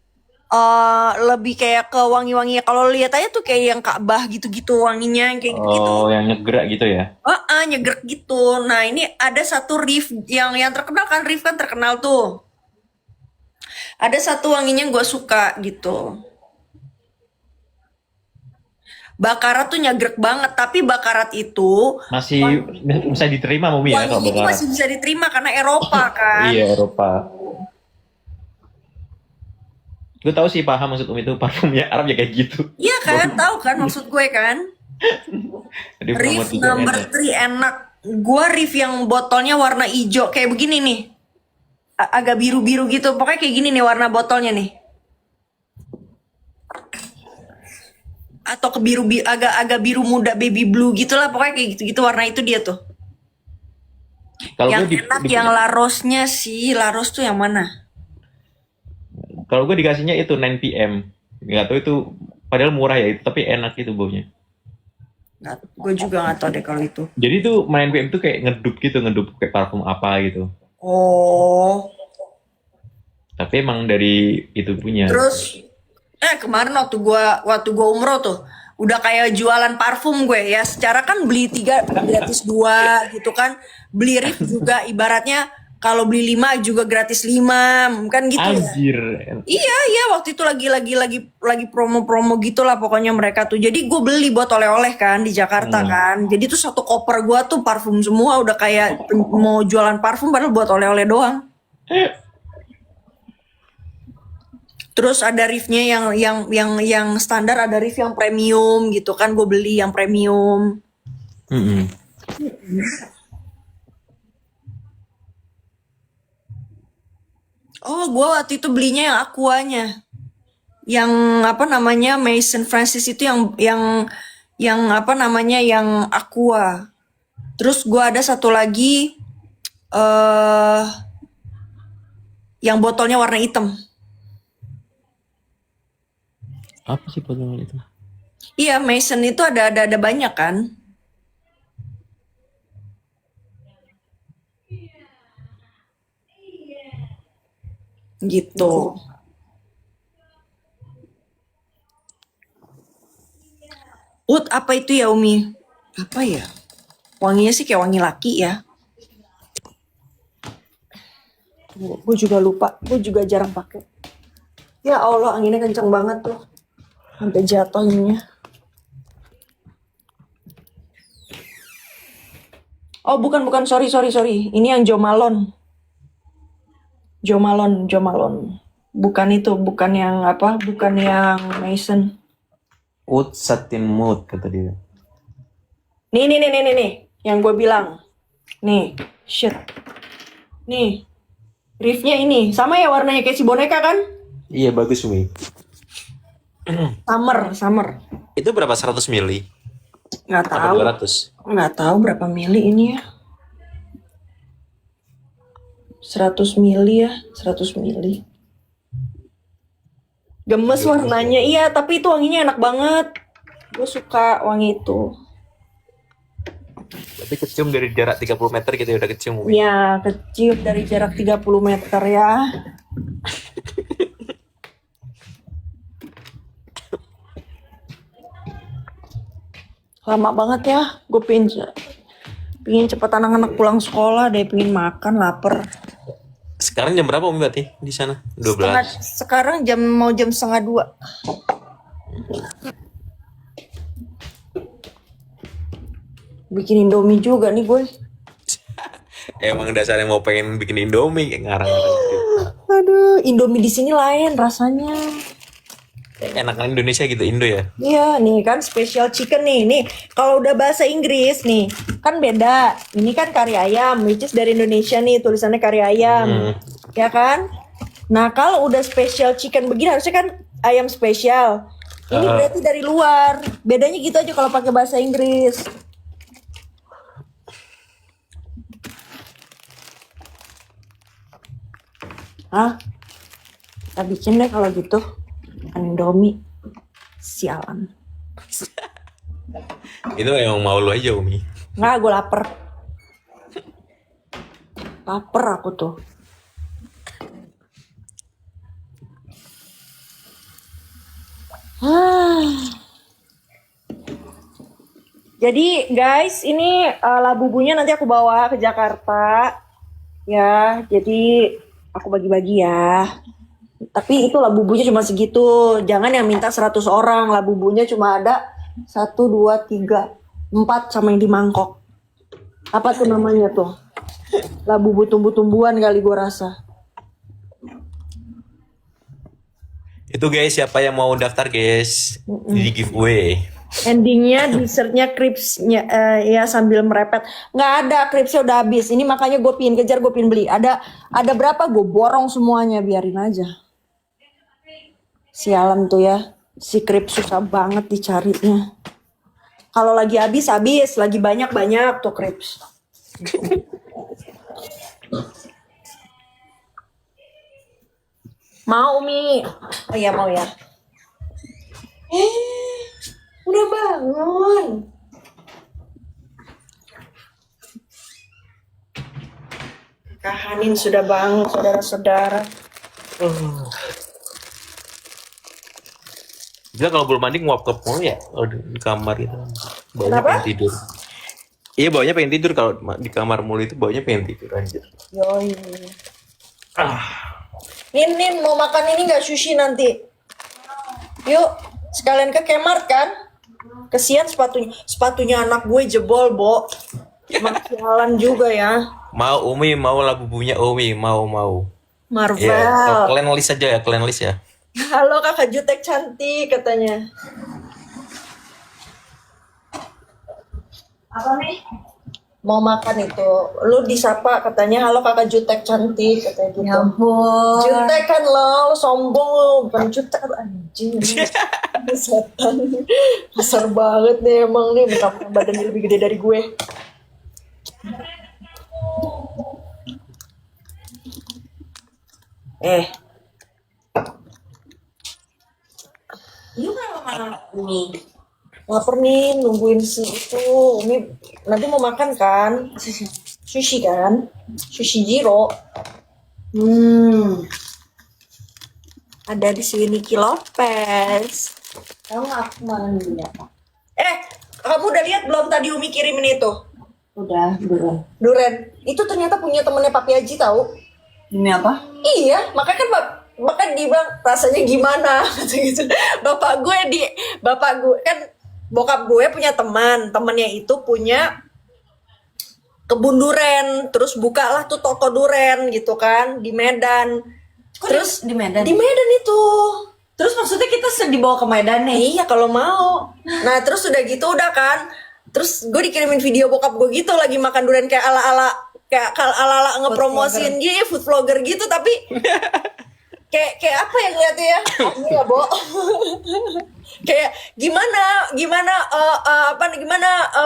lebih kayak ke wangi-wangi, kalau lihat aja tuh kayak yang Ka'bah gitu-gitu wanginya yang kayak gitu-gitu. Oh, yang nyegerak gitu ya? Nyegrek gitu. Nah ini ada satu Rif yang terkenal kan, Rif kan terkenal tuh. Ada satu wanginya gue suka gitu. Bakarat tuh nyegrek banget, tapi Bakarat itu Masih bisa diterima, Umi ya, kalau wanginya itu Bakarat? masih bisa diterima karena Eropa kan. Iya, Eropa. Gue tahu sih, paham maksud Umi itu parfumnya Arab ya kayak gitu. Iya kan, tahu kan maksud gue kan. Jadi Rif promote juga number enak. 3 enak. Gua Rif yang botolnya warna hijau kayak begini nih. Agak biru-biru gitu. Pokoknya kayak gini nih warna botolnya nih. Atau ke biru agak biru muda baby blue gitulah, pokoknya kayak gitu-gitu warna itu dia tuh. Kalau Yang gue enak yang Larosnya sih. Laros tuh yang mana? kalau gue dikasihnya itu 9 PM. Nggak tahu itu, padahal murah ya itu, tapi enak itu baunya. Gue juga nggak tahu deh kalau itu. Jadi tuh main PM tuh kayak ngedup kayak parfum apa gitu. Oh, Tapi emang dari itu punya. terus kemarin waktu gua umroh tuh udah kayak jualan parfum gue ya. Secara kan beli 3 gratis 2 gitu kan. Beli Rif juga ibaratnya kalau beli 5 juga gratis 5 kan gitu ya. Anjir. Iya, iya, waktu itu lagi promo-promo gitulah pokoknya mereka tuh. Jadi gue beli buat oleh-oleh kan di Jakarta kan. Jadi tuh satu koper gue tuh parfum semua, udah kayak mau jualan parfum padahal buat oleh-oleh doang. Terus ada riffnya yang standar, ada riff yang premium gitu kan. Gue beli yang premium. Mm-mm. Oh, gue waktu itu belinya yang Aquanya. Yang apa namanya Mason Francis itu yang apa namanya yang Aqua. Terus gua ada satu lagi eh yang botolnya warna hitam. Apa sih potongan itu? Iya, Mason itu ada banyak kan? Gitu. Apa itu ya Umi? Apa ya? Wanginya sih kayak wangi laki ya. Gue juga lupa, gue juga jarang pakai. Ya Allah, anginnya kenceng banget tuh. Sampai jatuh ininya. Oh, bukan, sorry. Ini yang Jo Malone. Jo Malone. Bukan itu, bukan yang apa? Bukan yang Mason. Oud Satin Mood kata dia. Nih, yang gue bilang. Nih, shit. Nih, riffnya ini. Sama ya warnanya kayak si boneka kan? Iya bagus Umi. Summer. Itu berapa 100 mili? Nggak Apa tahu. 200? Nggak tahu berapa mili ini ya. 100 mili ya, 100 mili. Gemes warnanya, iya, tapi itu wanginya enak banget. Gue suka wangi itu. Tapi kecium dari jarak 30 meter gitu ya udah kecium Umi. Ya, kecium dari jarak 30 meter ya. Lama banget ya, gue pingin cepet anak-anak pulang sekolah deh, pingin makan, lapar. Sekarang jam berapa Umi berarti di sana? 12. Sekarang mau jam 1:30. Bikin Indomie juga nih gue. Emang dasarnya mau pengen bikin Indomie kayak ngarang-ngarang gitu. Aduh, Indomie di sini lain rasanya. Enakan Indonesia gitu Indo ya. Iya, nih kan special chicken nih. Nih, kalau udah bahasa Inggris nih, kan beda. Ini kan kari ayam, which is dari Indonesia nih, tulisannya kari ayam. Ya kan? Nah, kalau udah special chicken begini harusnya kan ayam spesial. Ini berarti dari luar. Bedanya gitu aja kalau pakai bahasa Inggris. Hah? Kita bikin deh kalau gitu. Indomie. Sialan. Itu emang mau lu aja Umi. Nggak, gue lapar. Lapar aku tuh. Jadi guys, ini labubunya nanti aku bawa ke Jakarta. Ya, jadi aku bagi-bagi ya. Tapi itu labubunya cuma segitu. Jangan yang minta 100 orang. Labubunya cuma ada 1, 2, 3, 4 sama yang di mangkok. Apa tuh namanya tuh? Labubu tumbuh-tumbuhan kali gue rasa. Itu guys, siapa yang mau daftar guys? Di giveaway. Endingnya dessertnya crepesnya ya sambil merepet. Nggak ada, crepesnya udah habis. Ini makanya gue pingin kejar, gue pingin beli. Ada berapa gue borong semuanya, biarin aja. Sialan tuh ya, si crepes susah banget dicarinya. Kalau lagi habis, lagi banyak tuh crepes. Mau Mi? Oh iya mau ya. Udah bangun. Amin sudah bangun saudara-saudara. Dia kalau belum mandi nguap-nguap mulu ya, kalau di kamar itu. Baunya Kenapa? pengen tidur. Iya, baunya pengen tidur kalau di kamar mulu itu baunya pengen tidur anjir. Yoi. Nin, mau makan ini nggak sushi nanti? Yuk, sekalian ke Kmart kan? Kesian sepatunya anak gue jebol, Bo. Jalan juga ya. Mau Umi, mau labubunya Umi, mau. Marvel. Iya, kalian list aja ya, kalian list ya. Halo kakak jutek cantik katanya. Apa nih? Mau makan itu. Lu disapa katanya halo kakak jutek cantik katanya gitu. Ya ampun. Jutek kan lo, sombong lo, bukan jutek anjing. Setan. Besar banget nih emang nih, mentang-mentang badannya lebih gede dari gue. Lu kenapa makan mie? Lapar nih, nungguin si itu. Umi nanti mau makan kan? Sushi kan? Sushi Jiro. Ada di sini Niki Lopez. Kamu aku makan dulu ya, Pak. Kamu udah lihat belum tadi Umi kirimin itu? Udah, belum. Duren. Itu ternyata punya temennya Papi Haji tahu. Ini apa? Iya, makanya kan makanya dia bilang rasanya gimana gitu. Bapak gue kan bokap gue punya temannya itu punya kebun duren, terus bukalah tuh toko duren gitu kan di Medan. Terus di Medan? Di Medan itu. Terus maksudnya kita dibawa ke Medan nih? Iya kalau mau. Nah terus udah gitu udah kan. Terus gue dikirimin video bokap gue gitu lagi makan durian kayak ala-ala ngepromosiin dia food vlogger gitu tapi kayak apa ya ngeliatnya ya? Iya, Bo. Kayak gimana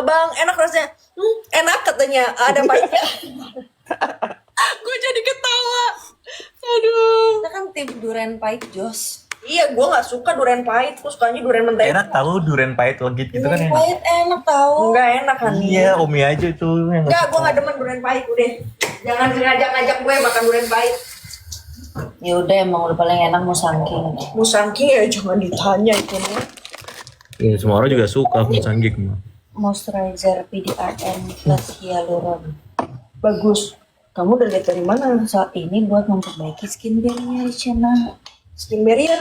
Bang, enak rasanya. Enak katanya, ada pahitnya. Gue jadi ketawa. Aduh. Kita kan tim durian pahit, Jos. Iya, gue nggak suka durian pahit, gue sukanya durian mentega. Enak tahu durian pahit legit gitu kan enak. Pahit enak tahu. Enggak enak kan? Iya, Umi aja tuh yang Enggak, gue nggak demen durian pahit udah. Jangan ngajak gue makan durian pahit. Ya udah emang udah paling enak musangking. Musangking ya jangan ditanya itu nih. Iya, semua orang juga suka musanggik mah. Moisturizer PDRN plus hyaluron. Bagus. Kamu udah lihat dari mana? Saat ini buat memperbaiki skincare-nya di channel. Skin barrier.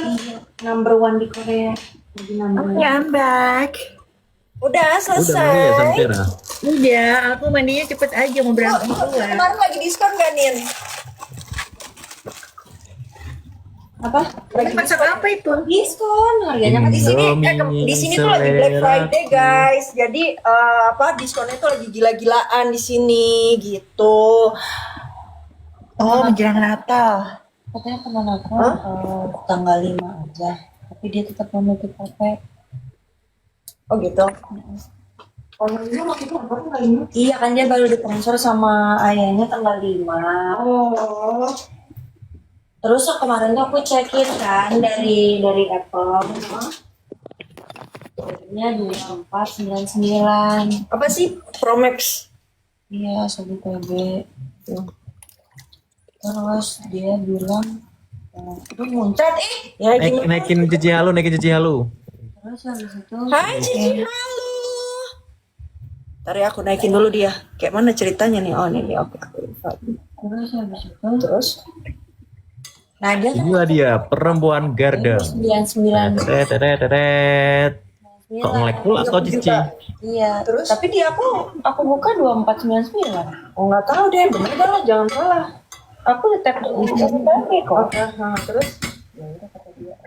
Number 1 di Korea. Jadi number one. I'm back. Udah selesai. Udah mandi ya Sampera. Udah, aku mandinya cepet aja mau berangkat keluar. Kemarin lagi diskon gak Nin? Apa? Lagi Masak apa itu? Diskon, harganya kan di sini Indomie di sini tuh lagi Black selera. Friday guys. Jadi diskonnya tuh lagi gila-gilaan di sini gitu. Oh, menjelang Natal. Katanya teman aku tanggal 5 aja. Tapi dia tetap mau nutup paket. Oh gitu. Iya kan dia baru ditransfer sama ayahnya tanggal 5. Oh. Terus kemarin tuh aku cekin kan dari Apple. Harganya 2499. Apa sih Promax? Iya, Sobi PB. Terus dia bilang Itu muncrat ya gimana? Naikin cici halu. terus habis itu Hai Cici, halo. Tari aku naikin dulu dia. Kayak mana ceritanya nih? Oh ini oke. terus habis itu Terus? nah dia kan Inilah dia perempuan garda. 99. Teret. Kok ngelek pula kok cici? Iya, Terus? tapi dia aku buka 2499. Oh nggak tahu deh, bener dah lah, jangan salah. Aku tap tadi kok. Terus?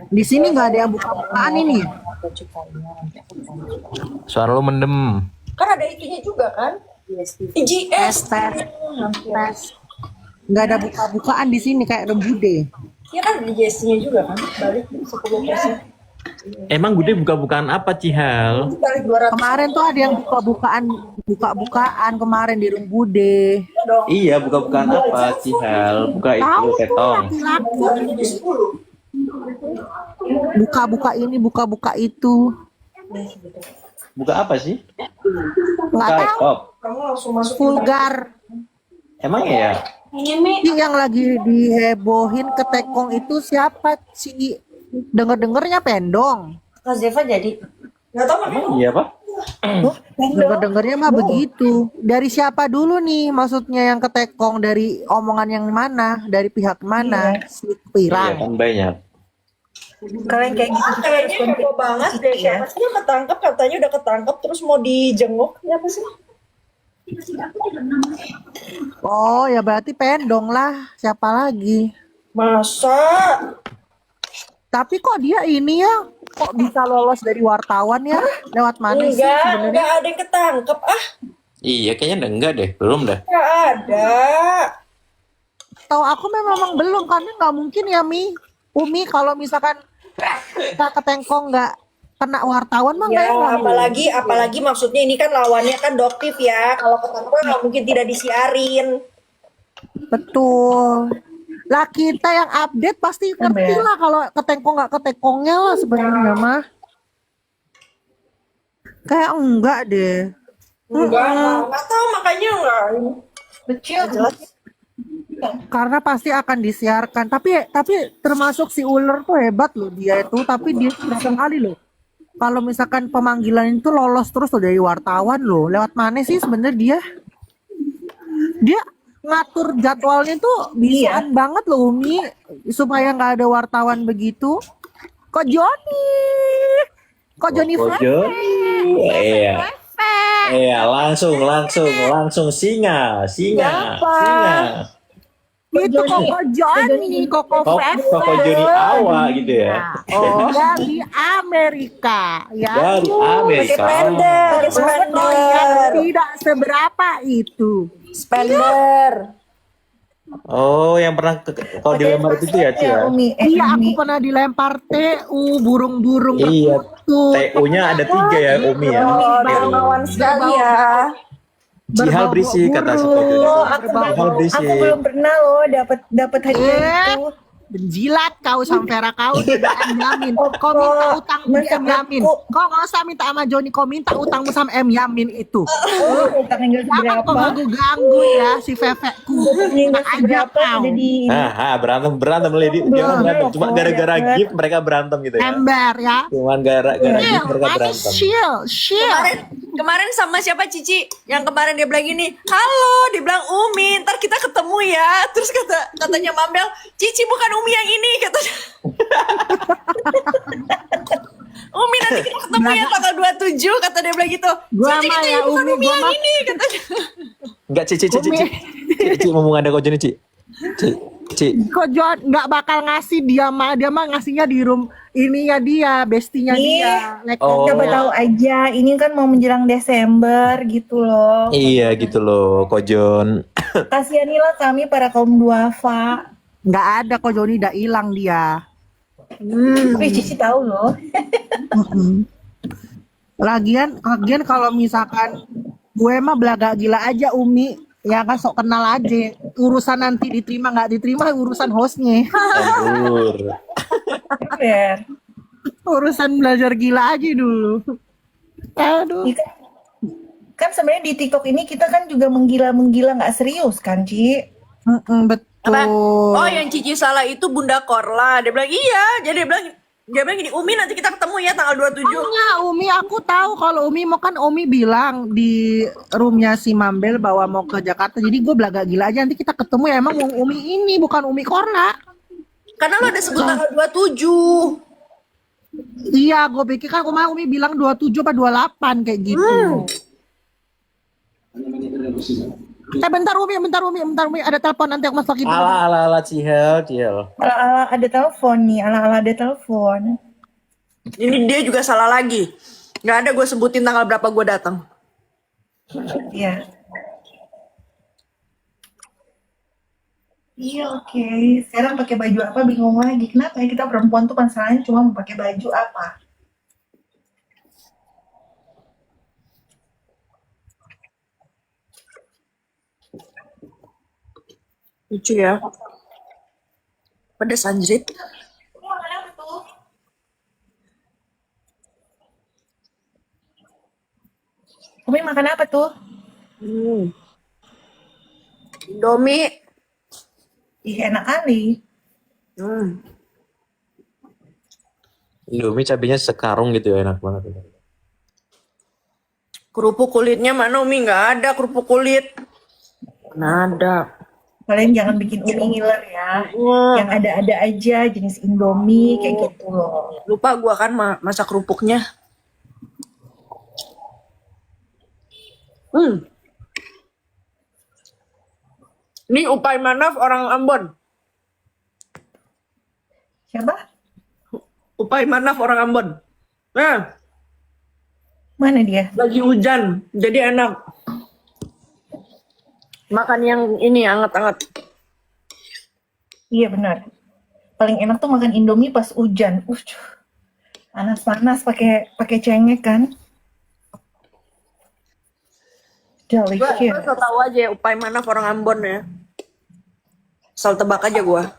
Di sini nggak ada yang buka-bukaan ini. Suara lu mendem. Kan ada itunya juga kan? IGS. Tes. Nggak ada buka-bukaan di sini kayak rembude. Ya kan ada IGS-nya juga kan? Balik 10%. Emang Bude buka-bukaan apa Cihal? Balik 200 Kemarin tuh ada yang buka-bukaan kemarin di rembude. dong. Iya, buka-bukaan apa Cihal? Buka itu Tahu tuh petong. laki-laki. 10. Buka-buka ini, buka-buka itu. Buka apa sih? Nggak Buka tahu. laptop. Kamu langsung masuk Vulgar. Emang ya? Ini yang lagi dihebohin ketekong itu siapa sih? Denger-dengernya Pendong. Kak Zeva jadi. Nggak tahu makanya. Emang iya Pak? Denger-dengernya mah begitu. Dari siapa dulu nih maksudnya yang ketekong, dari omongan yang mana? Dari pihak mana? Si Iya Pirang. kan banyak. Kalau yang kayak gitu tuh harus Kayaknya heboh konfirmasi banget sih, deh. ya. Siapa sih yang ketangkep? Katanya udah ketangkep terus mau dijenguk. Siapa sih? Oh ya berarti Pendong lah. Siapa lagi? Masa? Tapi kok dia ini ya? Kok bisa lolos dari wartawan ya? Lewat mana sih Enggak sebenarnya? ada yang ketangkep. Ah, Iya kayaknya enggak deh, belum dah. nggak ada. Tahu aku memang belum, karena nggak mungkin ya Umi kalau misalkan kita ketengkong nggak kena wartawan mah nggak Ya, nggak apalagi maksudnya ini kan lawannya kan Doktif ya. Kalau ketangkep nggak mungkin tidak disiarin. betul. Lah kita yang update pasti ngerti lah kalau ketengkong nggak ketengkongnya lah sebenarnya mah. Kayak enggak deh. Nggak tahu makanya nggak. Kecil. Jelas. Karena pasti akan disiarkan. Tapi termasuk si Uler tuh hebat loh dia itu. Tapi dia berapa kali loh. Kalau misalkan pemanggilan itu lolos terus loh dari wartawan loh. Lewat mana sih sebenarnya dia? Dia ngatur jadwalnya tuh bisaan banget loh Umi. Supaya nggak ada wartawan begitu. Kok Johnny Kojo. Iya. Iya, langsung singa. Itu Koko Johnny, Koko Koko Joni Awa gitu ya. Oh, dari Amerika ya. Dari Amerika. Pakai spender. Tidak seberapa itu. Spender. Oh, yang pernah kalau dilempar itu ya, Ci ya. Umi, Iya, aku pernah dilempar TU burung-burung Iya. perkutut. TU-nya ada 3 ya, Umi ya. Bawang sekali ya. Cihal berisik kata si Kojo. Cihal berisik. aku belum pernah loh dapat hadiah itu. Menjilat kau Sampera kau tidak Yamin. Kau minta utang di masa Yamin. aku- Kau nggak usah minta sama Joni. Kau minta utangmu sama Yamin itu. Utangnya nggak Jangan kau seberapa. ganggu ya si Fefekku. Utangnya nggak Aja seberapa kau. udah di Berantem lady. Jangan berantem. Cuma gara-gara gift mereka berantem gitu ya. Ember ya. Cuman gara-gara gift Chill, mereka masih berantem. chill. Kemarin sama siapa Cici? Yang kemarin dia bilang gini, halo, dia bilang Umi, ntar kita ketemu ya. Terus katanya Mambel, Cici bukan Umi yang ini, katanya. Umi nanti kita ketemu ya tanggal 27, kata dia bilang gitu. Gua Cici mah katanya ya, bukan Umi, Umi gua yang mah. ini, katanya. Enggak, Ci, ngomong ada Kojo nih, Ci. Kok John nggak bakal ngasih dia mah ngasihnya di room ininya dia, bestinya dia. Oh. coba tahu aja ini kan mau menjelang Desember gitu loh. Iya gitu loh, Kojon. Kasihanilah kami para kaum duafa. Nggak ada kok Joni udah hilang dia. Tapi Cici tahu loh. Lagian kalau misalkan gue mah belaga gila aja Umi. Ya kan sok kenal aja. Urusan nanti diterima nggak diterima urusan hostnya. Ambur. Fair. Urusan belajar gila aja dulu. Aduh. Iya kan sebenarnya di TikTok ini kita kan juga menggila nggak serius kan Ci? Betul. Apa? Oh, yang Cici salah itu Bunda Korla. Dia bilang iya. Jadi dia bilang gini, Umi nanti kita ketemu ya tanggal 27. Enggak, Umi aku tahu kalau Umi mau kan Umi bilang di roomnya si Mambel bahwa mau ke Jakarta. Jadi gue belaga gila aja nanti kita ketemu ya emang mau Umi ini bukan Umi Korla. Karena lo ada sebut tanggal 27. Iya, gue pikir kan kemarin Umi bilang 27 apa 28 kayak gitu. Bentar Umi, ada telepon nanti aku masukin. Ala Cihel. Ala-ala ada telepon nih, ala-ala ada telepon. Ini dia juga salah lagi. Nggak ada gue sebutin tanggal berapa gue datang. Iya. Iya oke. Sekarang pakai baju apa bingung lagi. Kenapa ya kita perempuan tuh masalahnya cuma mau pakai baju apa? Lucu ya. Pedas anjrit. Umi makan apa tuh? Indomie. Ih, enak kali. Indomie cabenya sekarung gitu ya, enak banget. Kerupuk kulitnya mana Umi? Nggak ada kerupuk kulit. Mana ada. Kalian jangan bikin Umi ngiler ya. Yang ada-ada aja jenis Indomie kayak gitu loh. Lupa gua kan masak kerupuknya. Ini Upai Manaf orang Ambon. Siapa? Upai Manaf orang Ambon. Nah, Mana dia? lagi hujan, jadi enak. Makan yang ini anget-anget. Iya benar. Paling enak tuh makan Indomie pas hujan. Panas-panas pakai cengek kan. Gua Delicious. so tahu aja ya, Upai Manaf orang Ambon ya. Asal tebak aja gua.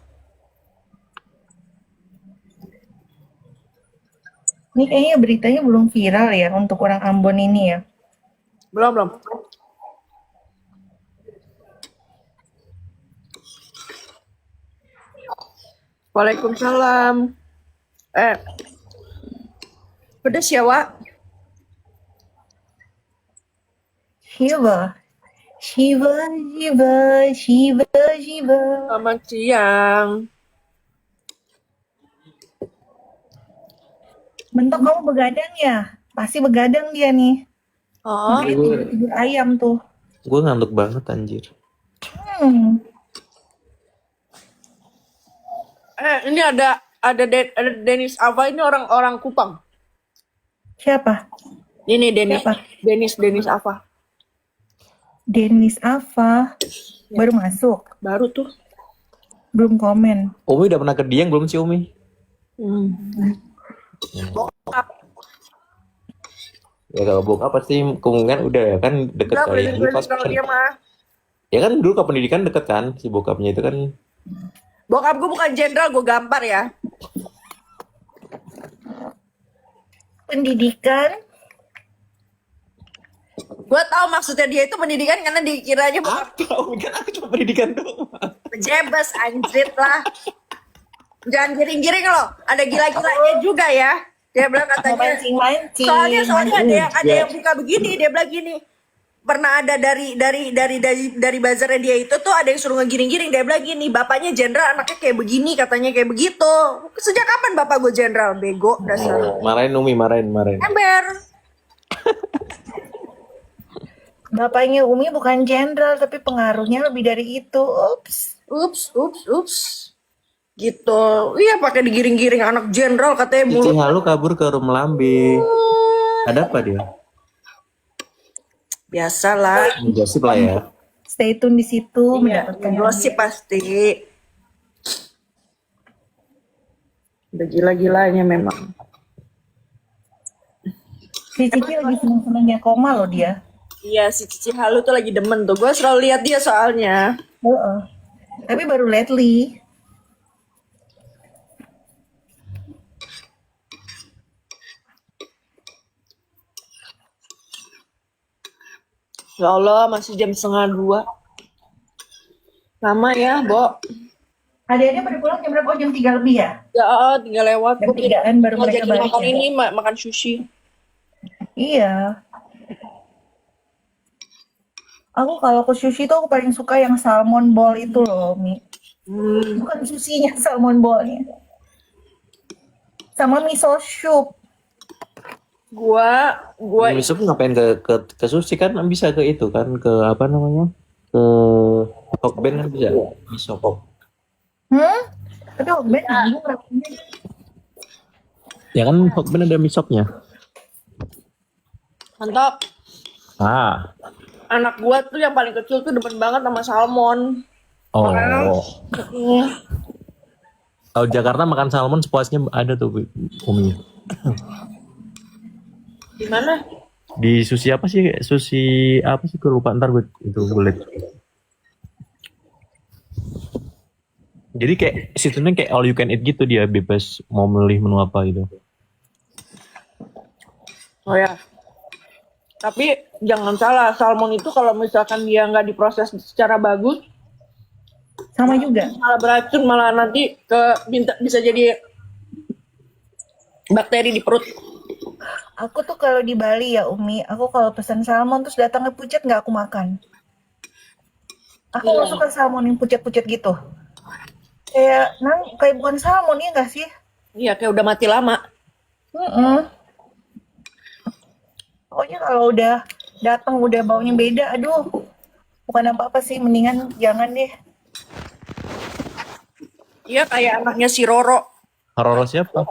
Ini kayaknya beritanya belum viral ya untuk orang Ambon ini ya. Belum. Waalaikumsalam. Pedes ya, Wak? Shiva. Shiva, Shiva, Shiva, Shiva. Selamat siang. Bentuk kamu begadang ya? Pasti begadang dia nih. Oh, Kayak tidur ayam tuh. Gue ngantuk banget anjir. Hmm. ini ada Denis Ava, ini orang Kupang. Siapa? Ini Denis. Siapa? Denis Ava. Denis Ava. Baru masuk. Baru tuh. Belum komen. Umi udah pernah ke Dieng belum sih Umi? Bokap. Ya kalau bokap pasti kemungkinan udah ya kan deket Udah kali. Dulu pas kalau dia mah. ya kan dulu ke pendidikan deket kan si bokapnya itu kan. Bokap gue bukan jenderal, gue gampar ya. Pendidikan. Gue tahu maksudnya dia itu pendidikan karena dikiranya bokap Umi kan aku cuma pendidikan doang. jebes anjrit lah. Jangan giring-giring loh. Ada gila-gilanya juga ya. Dia bilang katanya. Mancing-mancing. Soalnya ada yang buka begini, dia bilang gini. Pernah ada dari bazarnya dia itu tuh ada yang suruh ngegiring-giring, dia bilang gini, bapaknya jenderal, anaknya kayak begini, katanya kayak begitu. Sejak kapan bapak gue jenderal? Bego dasar. Marahin Umi, marahin. Ember. Bapaknya Umi bukan jenderal, tapi pengaruhnya lebih dari itu. Ups. Gitu. Iya pakai digiring-giring anak jenderal katanya Cici mulut. Halu kabur ke Rum Lambe. Ada apa dia? Biasalah. Gosip lah ya. Stay tune di situ Iya, mendapatkan gosip pasti. Udah gila-gilanya memang. Si Cici lagi seneng-senengnya koma loh dia. Iya, si Cici Halu tuh lagi demen tuh. Gue selalu lihat dia soalnya. Heeh. Tapi baru lately. Ya Allah, masih jam 1:30. Lama ya, Bo. Adik-adiknya pada pulang jam berapa? Oh, jam 3 lebih ya? Ya, tinggal lewat. Jam 3-an baru Mau mereka jadi balik. makan Ya? ini, makan sushi. Iya. Aku kalau ke sushi tuh aku paling suka yang salmon ball itu loh, Mi. Bukan sushinya, salmon ballnya. Sama miso soup. Gua Misuk ngapain ke sushi kan bisa ke itu kan ke apa namanya? Ke Hokben kan bisa. Misok. Tapi Hokben nanggung rasanya. Ya kan Hokben ada misoknya. mantap. Anak gua tuh yang paling kecil tuh demen banget sama salmon. Oh. Kalau Jakarta makan salmon sepuasnya ada tuh Umi. Di mana? Di sushi apa sih? Sushi apa sih? Gue lupa, ntar gue itu boleh. Jadi kayak sistemnya kayak all you can eat gitu, dia bebas mau milih menu apa gitu. Oh ya. Tapi jangan salah, salmon itu kalau misalkan dia nggak diproses secara bagus, Sama juga. Malah beracun, malah nanti bisa jadi bakteri di perut. Aku tuh kalau di Bali ya Umi, aku kalau pesan salmon terus datangnya pucat nggak aku makan. Aku nggak suka salmon yang pucat-pucat gitu. Kayak bukan salmon ya nggak sih? Iya, kayak udah mati lama. Mm-mm. Pokoknya kalau udah datang udah baunya beda, aduh, bukan apa-apa sih, mendingan jangan deh. Iya, kayak anaknya si Roro. Roro siapa?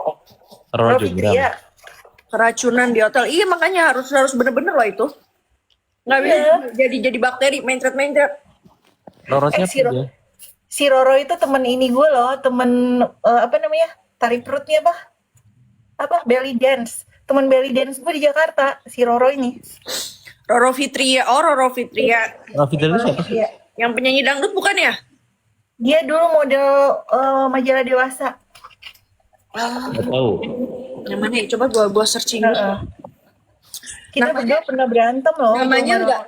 Roro Kalau juga. Fitria, Keracunan di hotel. Iya, makanya harus bener-bener lah itu. Nggak bisa jadi bakteri, mencret-mencret. Roro siapa si, Ro- dia? si Roro itu temen ini gue loh, temen apa namanya, tarik perutnya apa belly dance, temen belly dance gue di Jakarta, si Roro ini. Roro Fitria. Oh, Roro Fitria. Raffi itu siapa? Iya. Yang penyanyi dangdut bukan ya? Dia dulu model majalah dewasa. Nggak tahu. Yang mana ya? Coba gua searching. Kita berdua pernah berantem loh. Namanya Sama enggak,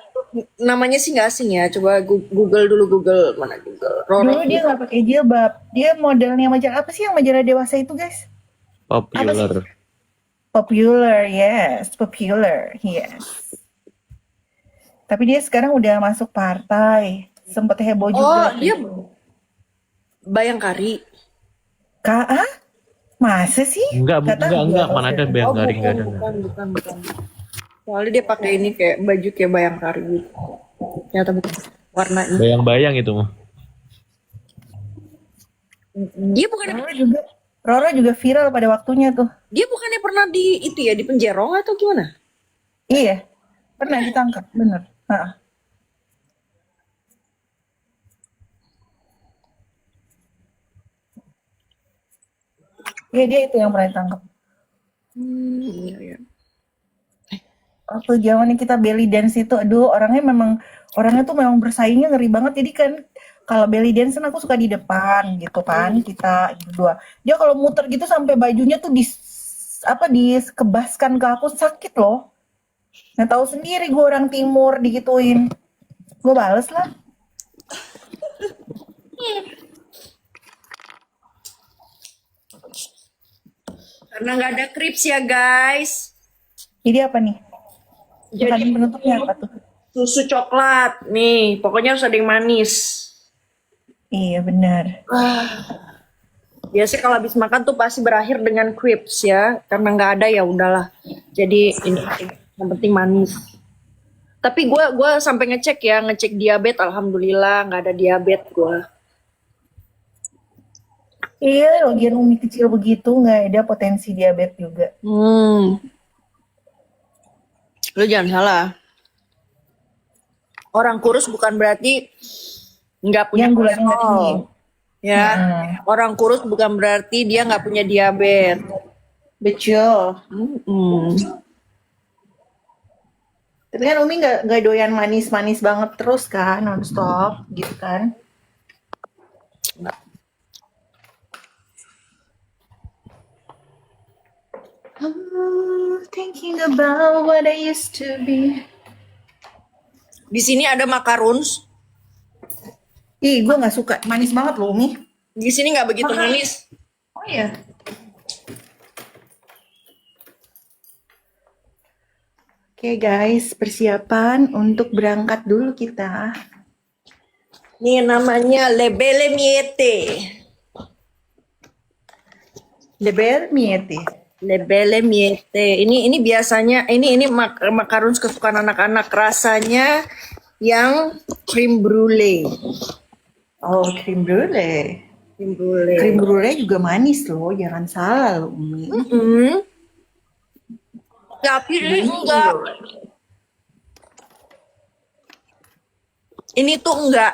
namanya sih nggak asing ya. Coba Google dulu, Google mana Google. Roro. Dulu dia nggak pakai jilbab. Dia modelnya majalah apa sih yang majalah dewasa itu guys? Popular. Popular, yes. Popular, yes. Tapi dia sekarang udah masuk partai. Sempet heboh Oh, juga. dia Bayangkari. Ah? Masa sih? Enggak, Nggak tahu. enggak. Mana ada Bayangkari, enggak ada. Bukan. Soalnya dia pakai ini kayak baju kayak Bayangkari gitu. Ternyata bukan warnanya. Bayang-bayang itu mah. Dia bukan Roro juga viral pada waktunya tuh. dia bukannya pernah di itu ya di penjerong atau gimana? Iya, pernah ditangkap, bener. Iya, dia itu yang pernah ditangkap. Iya. Waktu zamannya kita belly dance itu, aduh, orangnya tuh memang bersaingnya ngeri banget. Jadi kan kalau belly dance kan aku suka di depan gitu kan, kita berdua. Dia kalau muter gitu sampai bajunya tuh dikebaskan ke aku, sakit loh. Nggak tahu sendiri gue orang timur digituin. Gue bales lah. Karena nggak ada krips ya guys. Jadi apa nih? Jadi Jadi penutupnya apa tuh? susu coklat nih, pokoknya harus ada yang manis. Iya benar. Biasanya kalau habis makan tuh pasti berakhir dengan crips ya, karena nggak ada ya udahlah. Jadi ini yang penting manis. Tapi gue sampai ngecek diabetes, alhamdulillah nggak ada diabetes gue. Iya, lagian Umi kecil begitu nggak ada potensi diabetes juga. Lu jangan salah. Orang kurus bukan berarti nggak punya Yang gulanya nggak tinggi. Ya, orang kurus bukan berarti dia nggak punya diabetes. Betul. Tapi kan Umi nggak doyan manis-manis banget terus kan, nonstop gitu kan? Thinking about what I used to be. Di sini ada macarons. Ih, gue nggak suka, manis banget loh Umi. Di sini nggak begitu manis. Oh iya. Oke guys, persiapan untuk berangkat dulu kita. Ini namanya Le Belle Miette. Leber mieti. Le Belle Miette. Ini biasanya ini macarons kesukaan anak-anak, rasanya yang cream brulee. Oh, krim brulee. Cream brulee. Krim brulee juga manis loh, jangan salah loh Umi. Tapi ini enggak. Ini tuh enggak.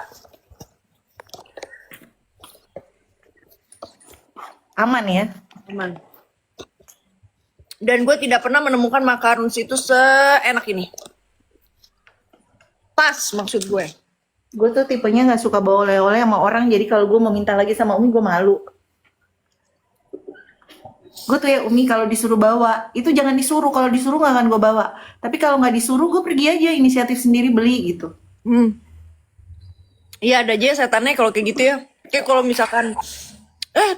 Aman ya? Aman. Dan gue tidak pernah menemukan macarons itu seenak ini. Pas maksud gue. Gue tuh tipenya nggak suka bawa oleh-oleh sama orang, jadi kalau gue mau minta lagi sama Umi gue malu. Gue tuh ya Umi kalau disuruh bawa itu jangan disuruh, kalau disuruh nggak akan gue bawa. Tapi kalau nggak disuruh gue pergi aja inisiatif sendiri beli gitu. Iya ada aja setannya kalau kayak gitu ya. Kayak kalau misalkan,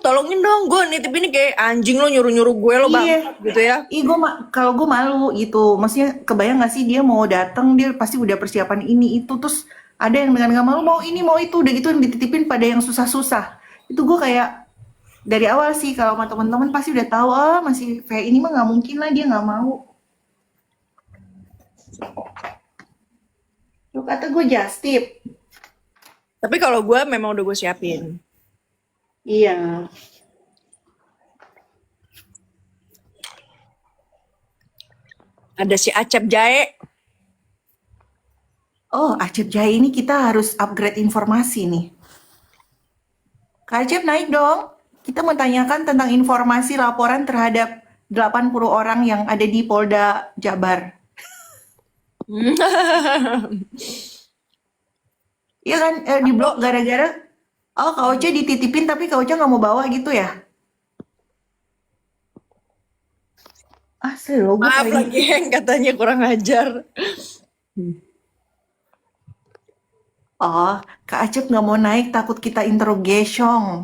tolongin dong, gue nitip ini kayak anjing lo nyuruh-nyuruh gue lo bang, Iya. gitu ya. Ih, kalau gue malu gitu. Maksudnya kebayang gak sih dia mau datang, dia pasti udah persiapan ini itu, terus ada yang dengan gak malu mau ini mau itu, udah gitu yang dititipin pada yang susah-susah. Itu gue kayak dari awal sih kalau sama teman-teman pasti udah tahu, masih kayak ini mah nggak mungkin lah dia nggak mau. Lu kata gue just tip. Tapi kalau gue memang udah gue siapin. Iya. Ada si Acep Jae. Oh, Acep Jaya ini kita harus upgrade informasi nih. Kak Acep naik dong. Kita mau tanyakan tentang informasi laporan terhadap 80 orang yang ada di Polda Jabar. Iya kan, di blok gara-gara, Kak Ocha dititipin tapi Kak Ocha nggak mau bawa gitu ya? Asli loh, gue Maaf paling... lagi yang katanya kurang ajar. Oh, Kak Acep nggak mau naik takut kita interrogation.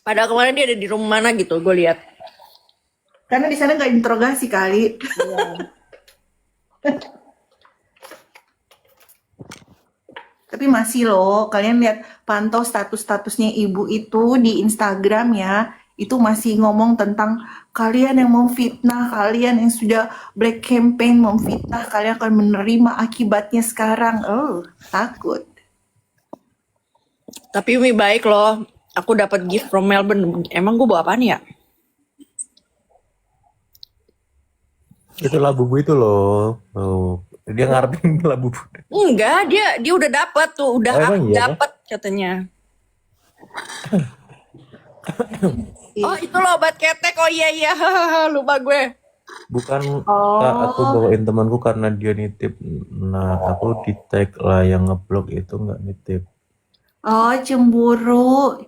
Padahal kemarin dia ada di rumah mana gitu, gue lihat. Karena di sana nggak interogasi kali. Tapi masih loh, kalian lihat pantau status-statusnya ibu itu di Instagram ya. Itu masih ngomong tentang kalian yang memfitnah, kalian yang sudah black campaign memfitnah, kalian akan menerima akibatnya sekarang. Oh, takut. Tapi Umi baik loh. Aku dapat gift from Melbourne. Emang gue bawa apaan ya? Itu Labubu itu loh. Oh, dia ngarepin Labubu. Enggak, dia udah dapat tuh, udah Oh, emang aku iya? dapat katanya. Oh itu loh obat ketek, oh iya lupa gue. Bukan Kak, aku bawain temanku karena dia nitip. Nah, aku di tag lah yang ngeblok itu nggak nitip. Oh, cemburu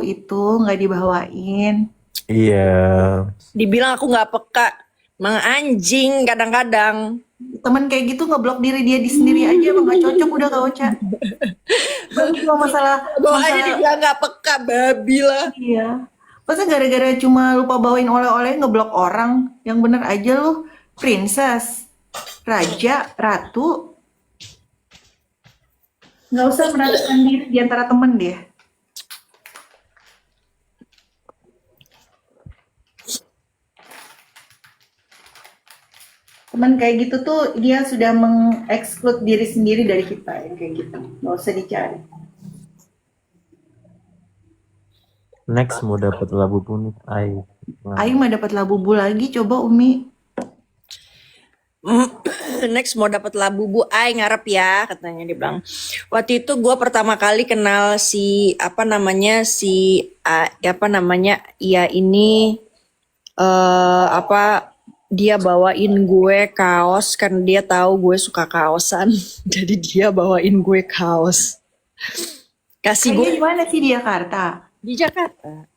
itu nggak dibawain. Iya. Dibilang aku nggak peka, emang anjing kadang-kadang. Temen kayak gitu ngeblok diri dia di sendiri aja, emang nggak cocok udah Kak Ocha. Baru cuma Bawaannya dibilang nggak peka, babi lah. iya. Masa gara-gara cuma lupa bawain oleh-oleh ngeblok orang, yang bener aja lu, princess, raja, ratu. Nggak usah meratakan diri di antara temen deh. Teman kayak gitu tuh dia sudah mengeksklud diri sendiri dari kita yang kayak gitu. Nggak usah dicari. Next mau dapat Labubu nih. Aing mah dapat labubu lagi, coba Umi. Next mau dapat Labubu, ay ngarep ya katanya dia bilang. Waktu itu gue pertama kali kenal si ya ini dia bawain gue kaos karena dia tahu gue suka kaosan. Jadi dia bawain gue kaos. Kasih gue Kayaknya di mana sih di Jakarta? di Jakarta.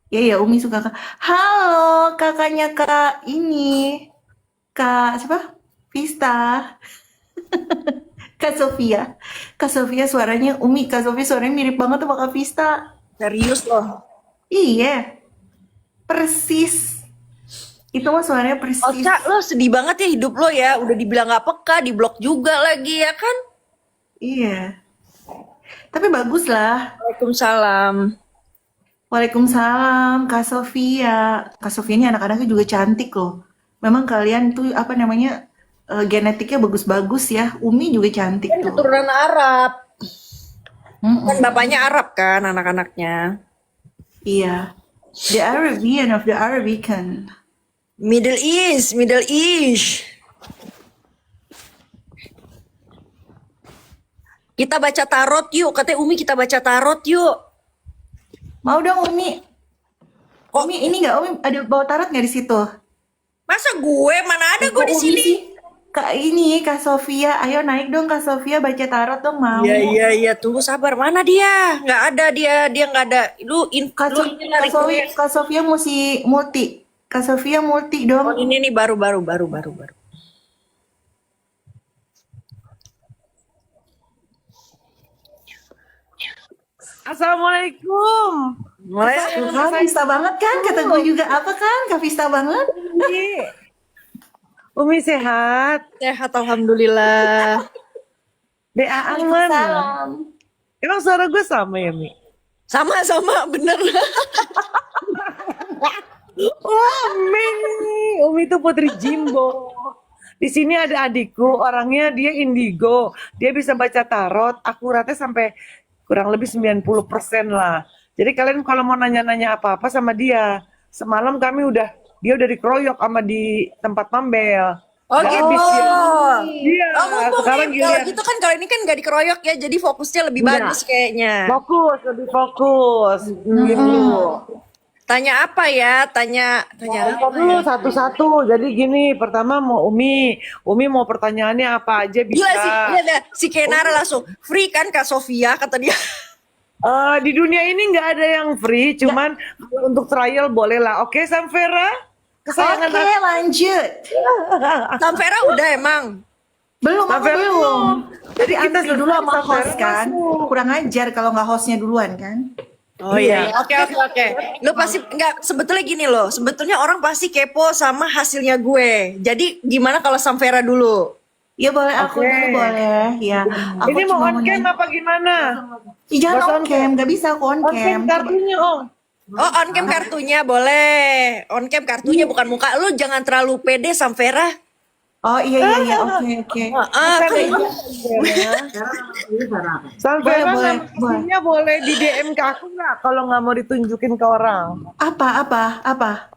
Ya Umi suka halo kakaknya Kak ini. Kak siapa? Vista. Kak Sofia. Kak Sofia suaranya Umi, Kak Sofia suaranya mirip banget sama Kak Vista. Serius loh. Iya. Persis. Itu mah suaranya persis. Oca lo sedih banget ya hidup lo ya. Udah dibilang gak peka, diblok juga lagi ya kan? Iya. Tapi bagus lah. Waalaikumsalam. Waalaikumsalam Kak Sofia. Kak Sofia ini anak-anaknya juga cantik loh. Memang kalian tuh genetiknya bagus-bagus ya. Umi juga cantik Kan tuh. keturunan Arab. Mm-mm. Kan bapaknya Arab kan anak-anaknya. Iya. The Arabian of the Arabican. Middle East. Kita baca tarot yuk. Katanya Umi kita baca tarot yuk. Mau dong Umi. Umi ini nggak Umi ada bawa tarot nggak di situ? Masa gue? Mana ada gue Kok di Umi sini? sih? Kak Sofia, ayo naik dong Kak Sofia baca tarot dong mau. Iya. Tunggu sabar. Mana dia? Nggak ada dia. Dia nggak ada. Lu ini request. Kak Sofia mesti multi. Kak Sofia multi dong. Oh, ini nih baru. Assalamualaikum. Mulai Tuh kan, Vista banget kan? Kata gue juga apa kan? Kak Vista banget. Umi sehat. Sehat alhamdulillah. Dea aman. Waalaikumsalam. Emang suara gue sama ya, Mi? Sama-sama bener. Wah, Mi. Umi itu putri Jimbo. Di sini ada adikku, orangnya dia indigo. Dia bisa baca tarot, akuratnya sampai kurang lebih 90% lah. Jadi kalian kalau mau nanya-nanya apa-apa sama dia, semalam dia udah dikeroyok sama di tempat Mambel. Oh Nggak gitu. habis dia. Iya, Oh, mumpung sekarang nih, kalau giliran. gitu kan kalau ini kan nggak dikeroyok ya, jadi fokusnya lebih bagus kayaknya. Fokus, lebih fokus. Gitu. Tanya apa ya? Tanya Kita dulu satu-satu. Jadi gini, pertama mau Umi mau pertanyaannya apa aja bisa. Gila sih, lihat si Kenara langsung free kan Kak Sofia kata dia. Di dunia ini nggak ada yang free, cuman kalau untuk trial boleh lah. Oke, Samvera, kesayangan Oke, lanjut. Samvera udah emang. Belum, aku Samvera belum. Jadi kita Antri dulu sama Samvera host kan. masuk. Kurang ajar kalau nggak hostnya duluan kan. Oh iya, oke. Lu pasti nggak sebetulnya gini loh. Sebetulnya orang pasti kepo sama hasilnya gue. Jadi gimana kalau Samvera dulu? Ya boleh aku Oke. dulu boleh. Ya, aku Ini mau cuma on cam nanya. apa gimana? Ih, jangan Nggak on on cam, nggak bisa aku on On cam cam. kartunya, Om. Oh, on cam kartunya boleh. On cam kartunya bukan muka lu, jangan terlalu pede Samvera. Oh iya, oke. Samvera Boleh, nama aslinya boleh di DM ke aku nggak? Kalau nggak mau ditunjukin ke orang. Apa?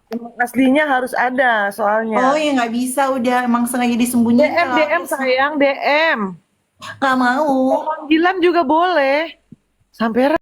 Nama aslinya harus ada soalnya. Oh ya nggak bisa, udah emang sengaja disembunyiin. DM sayang, DM. Nggak mau. Panggilan juga boleh. Sampai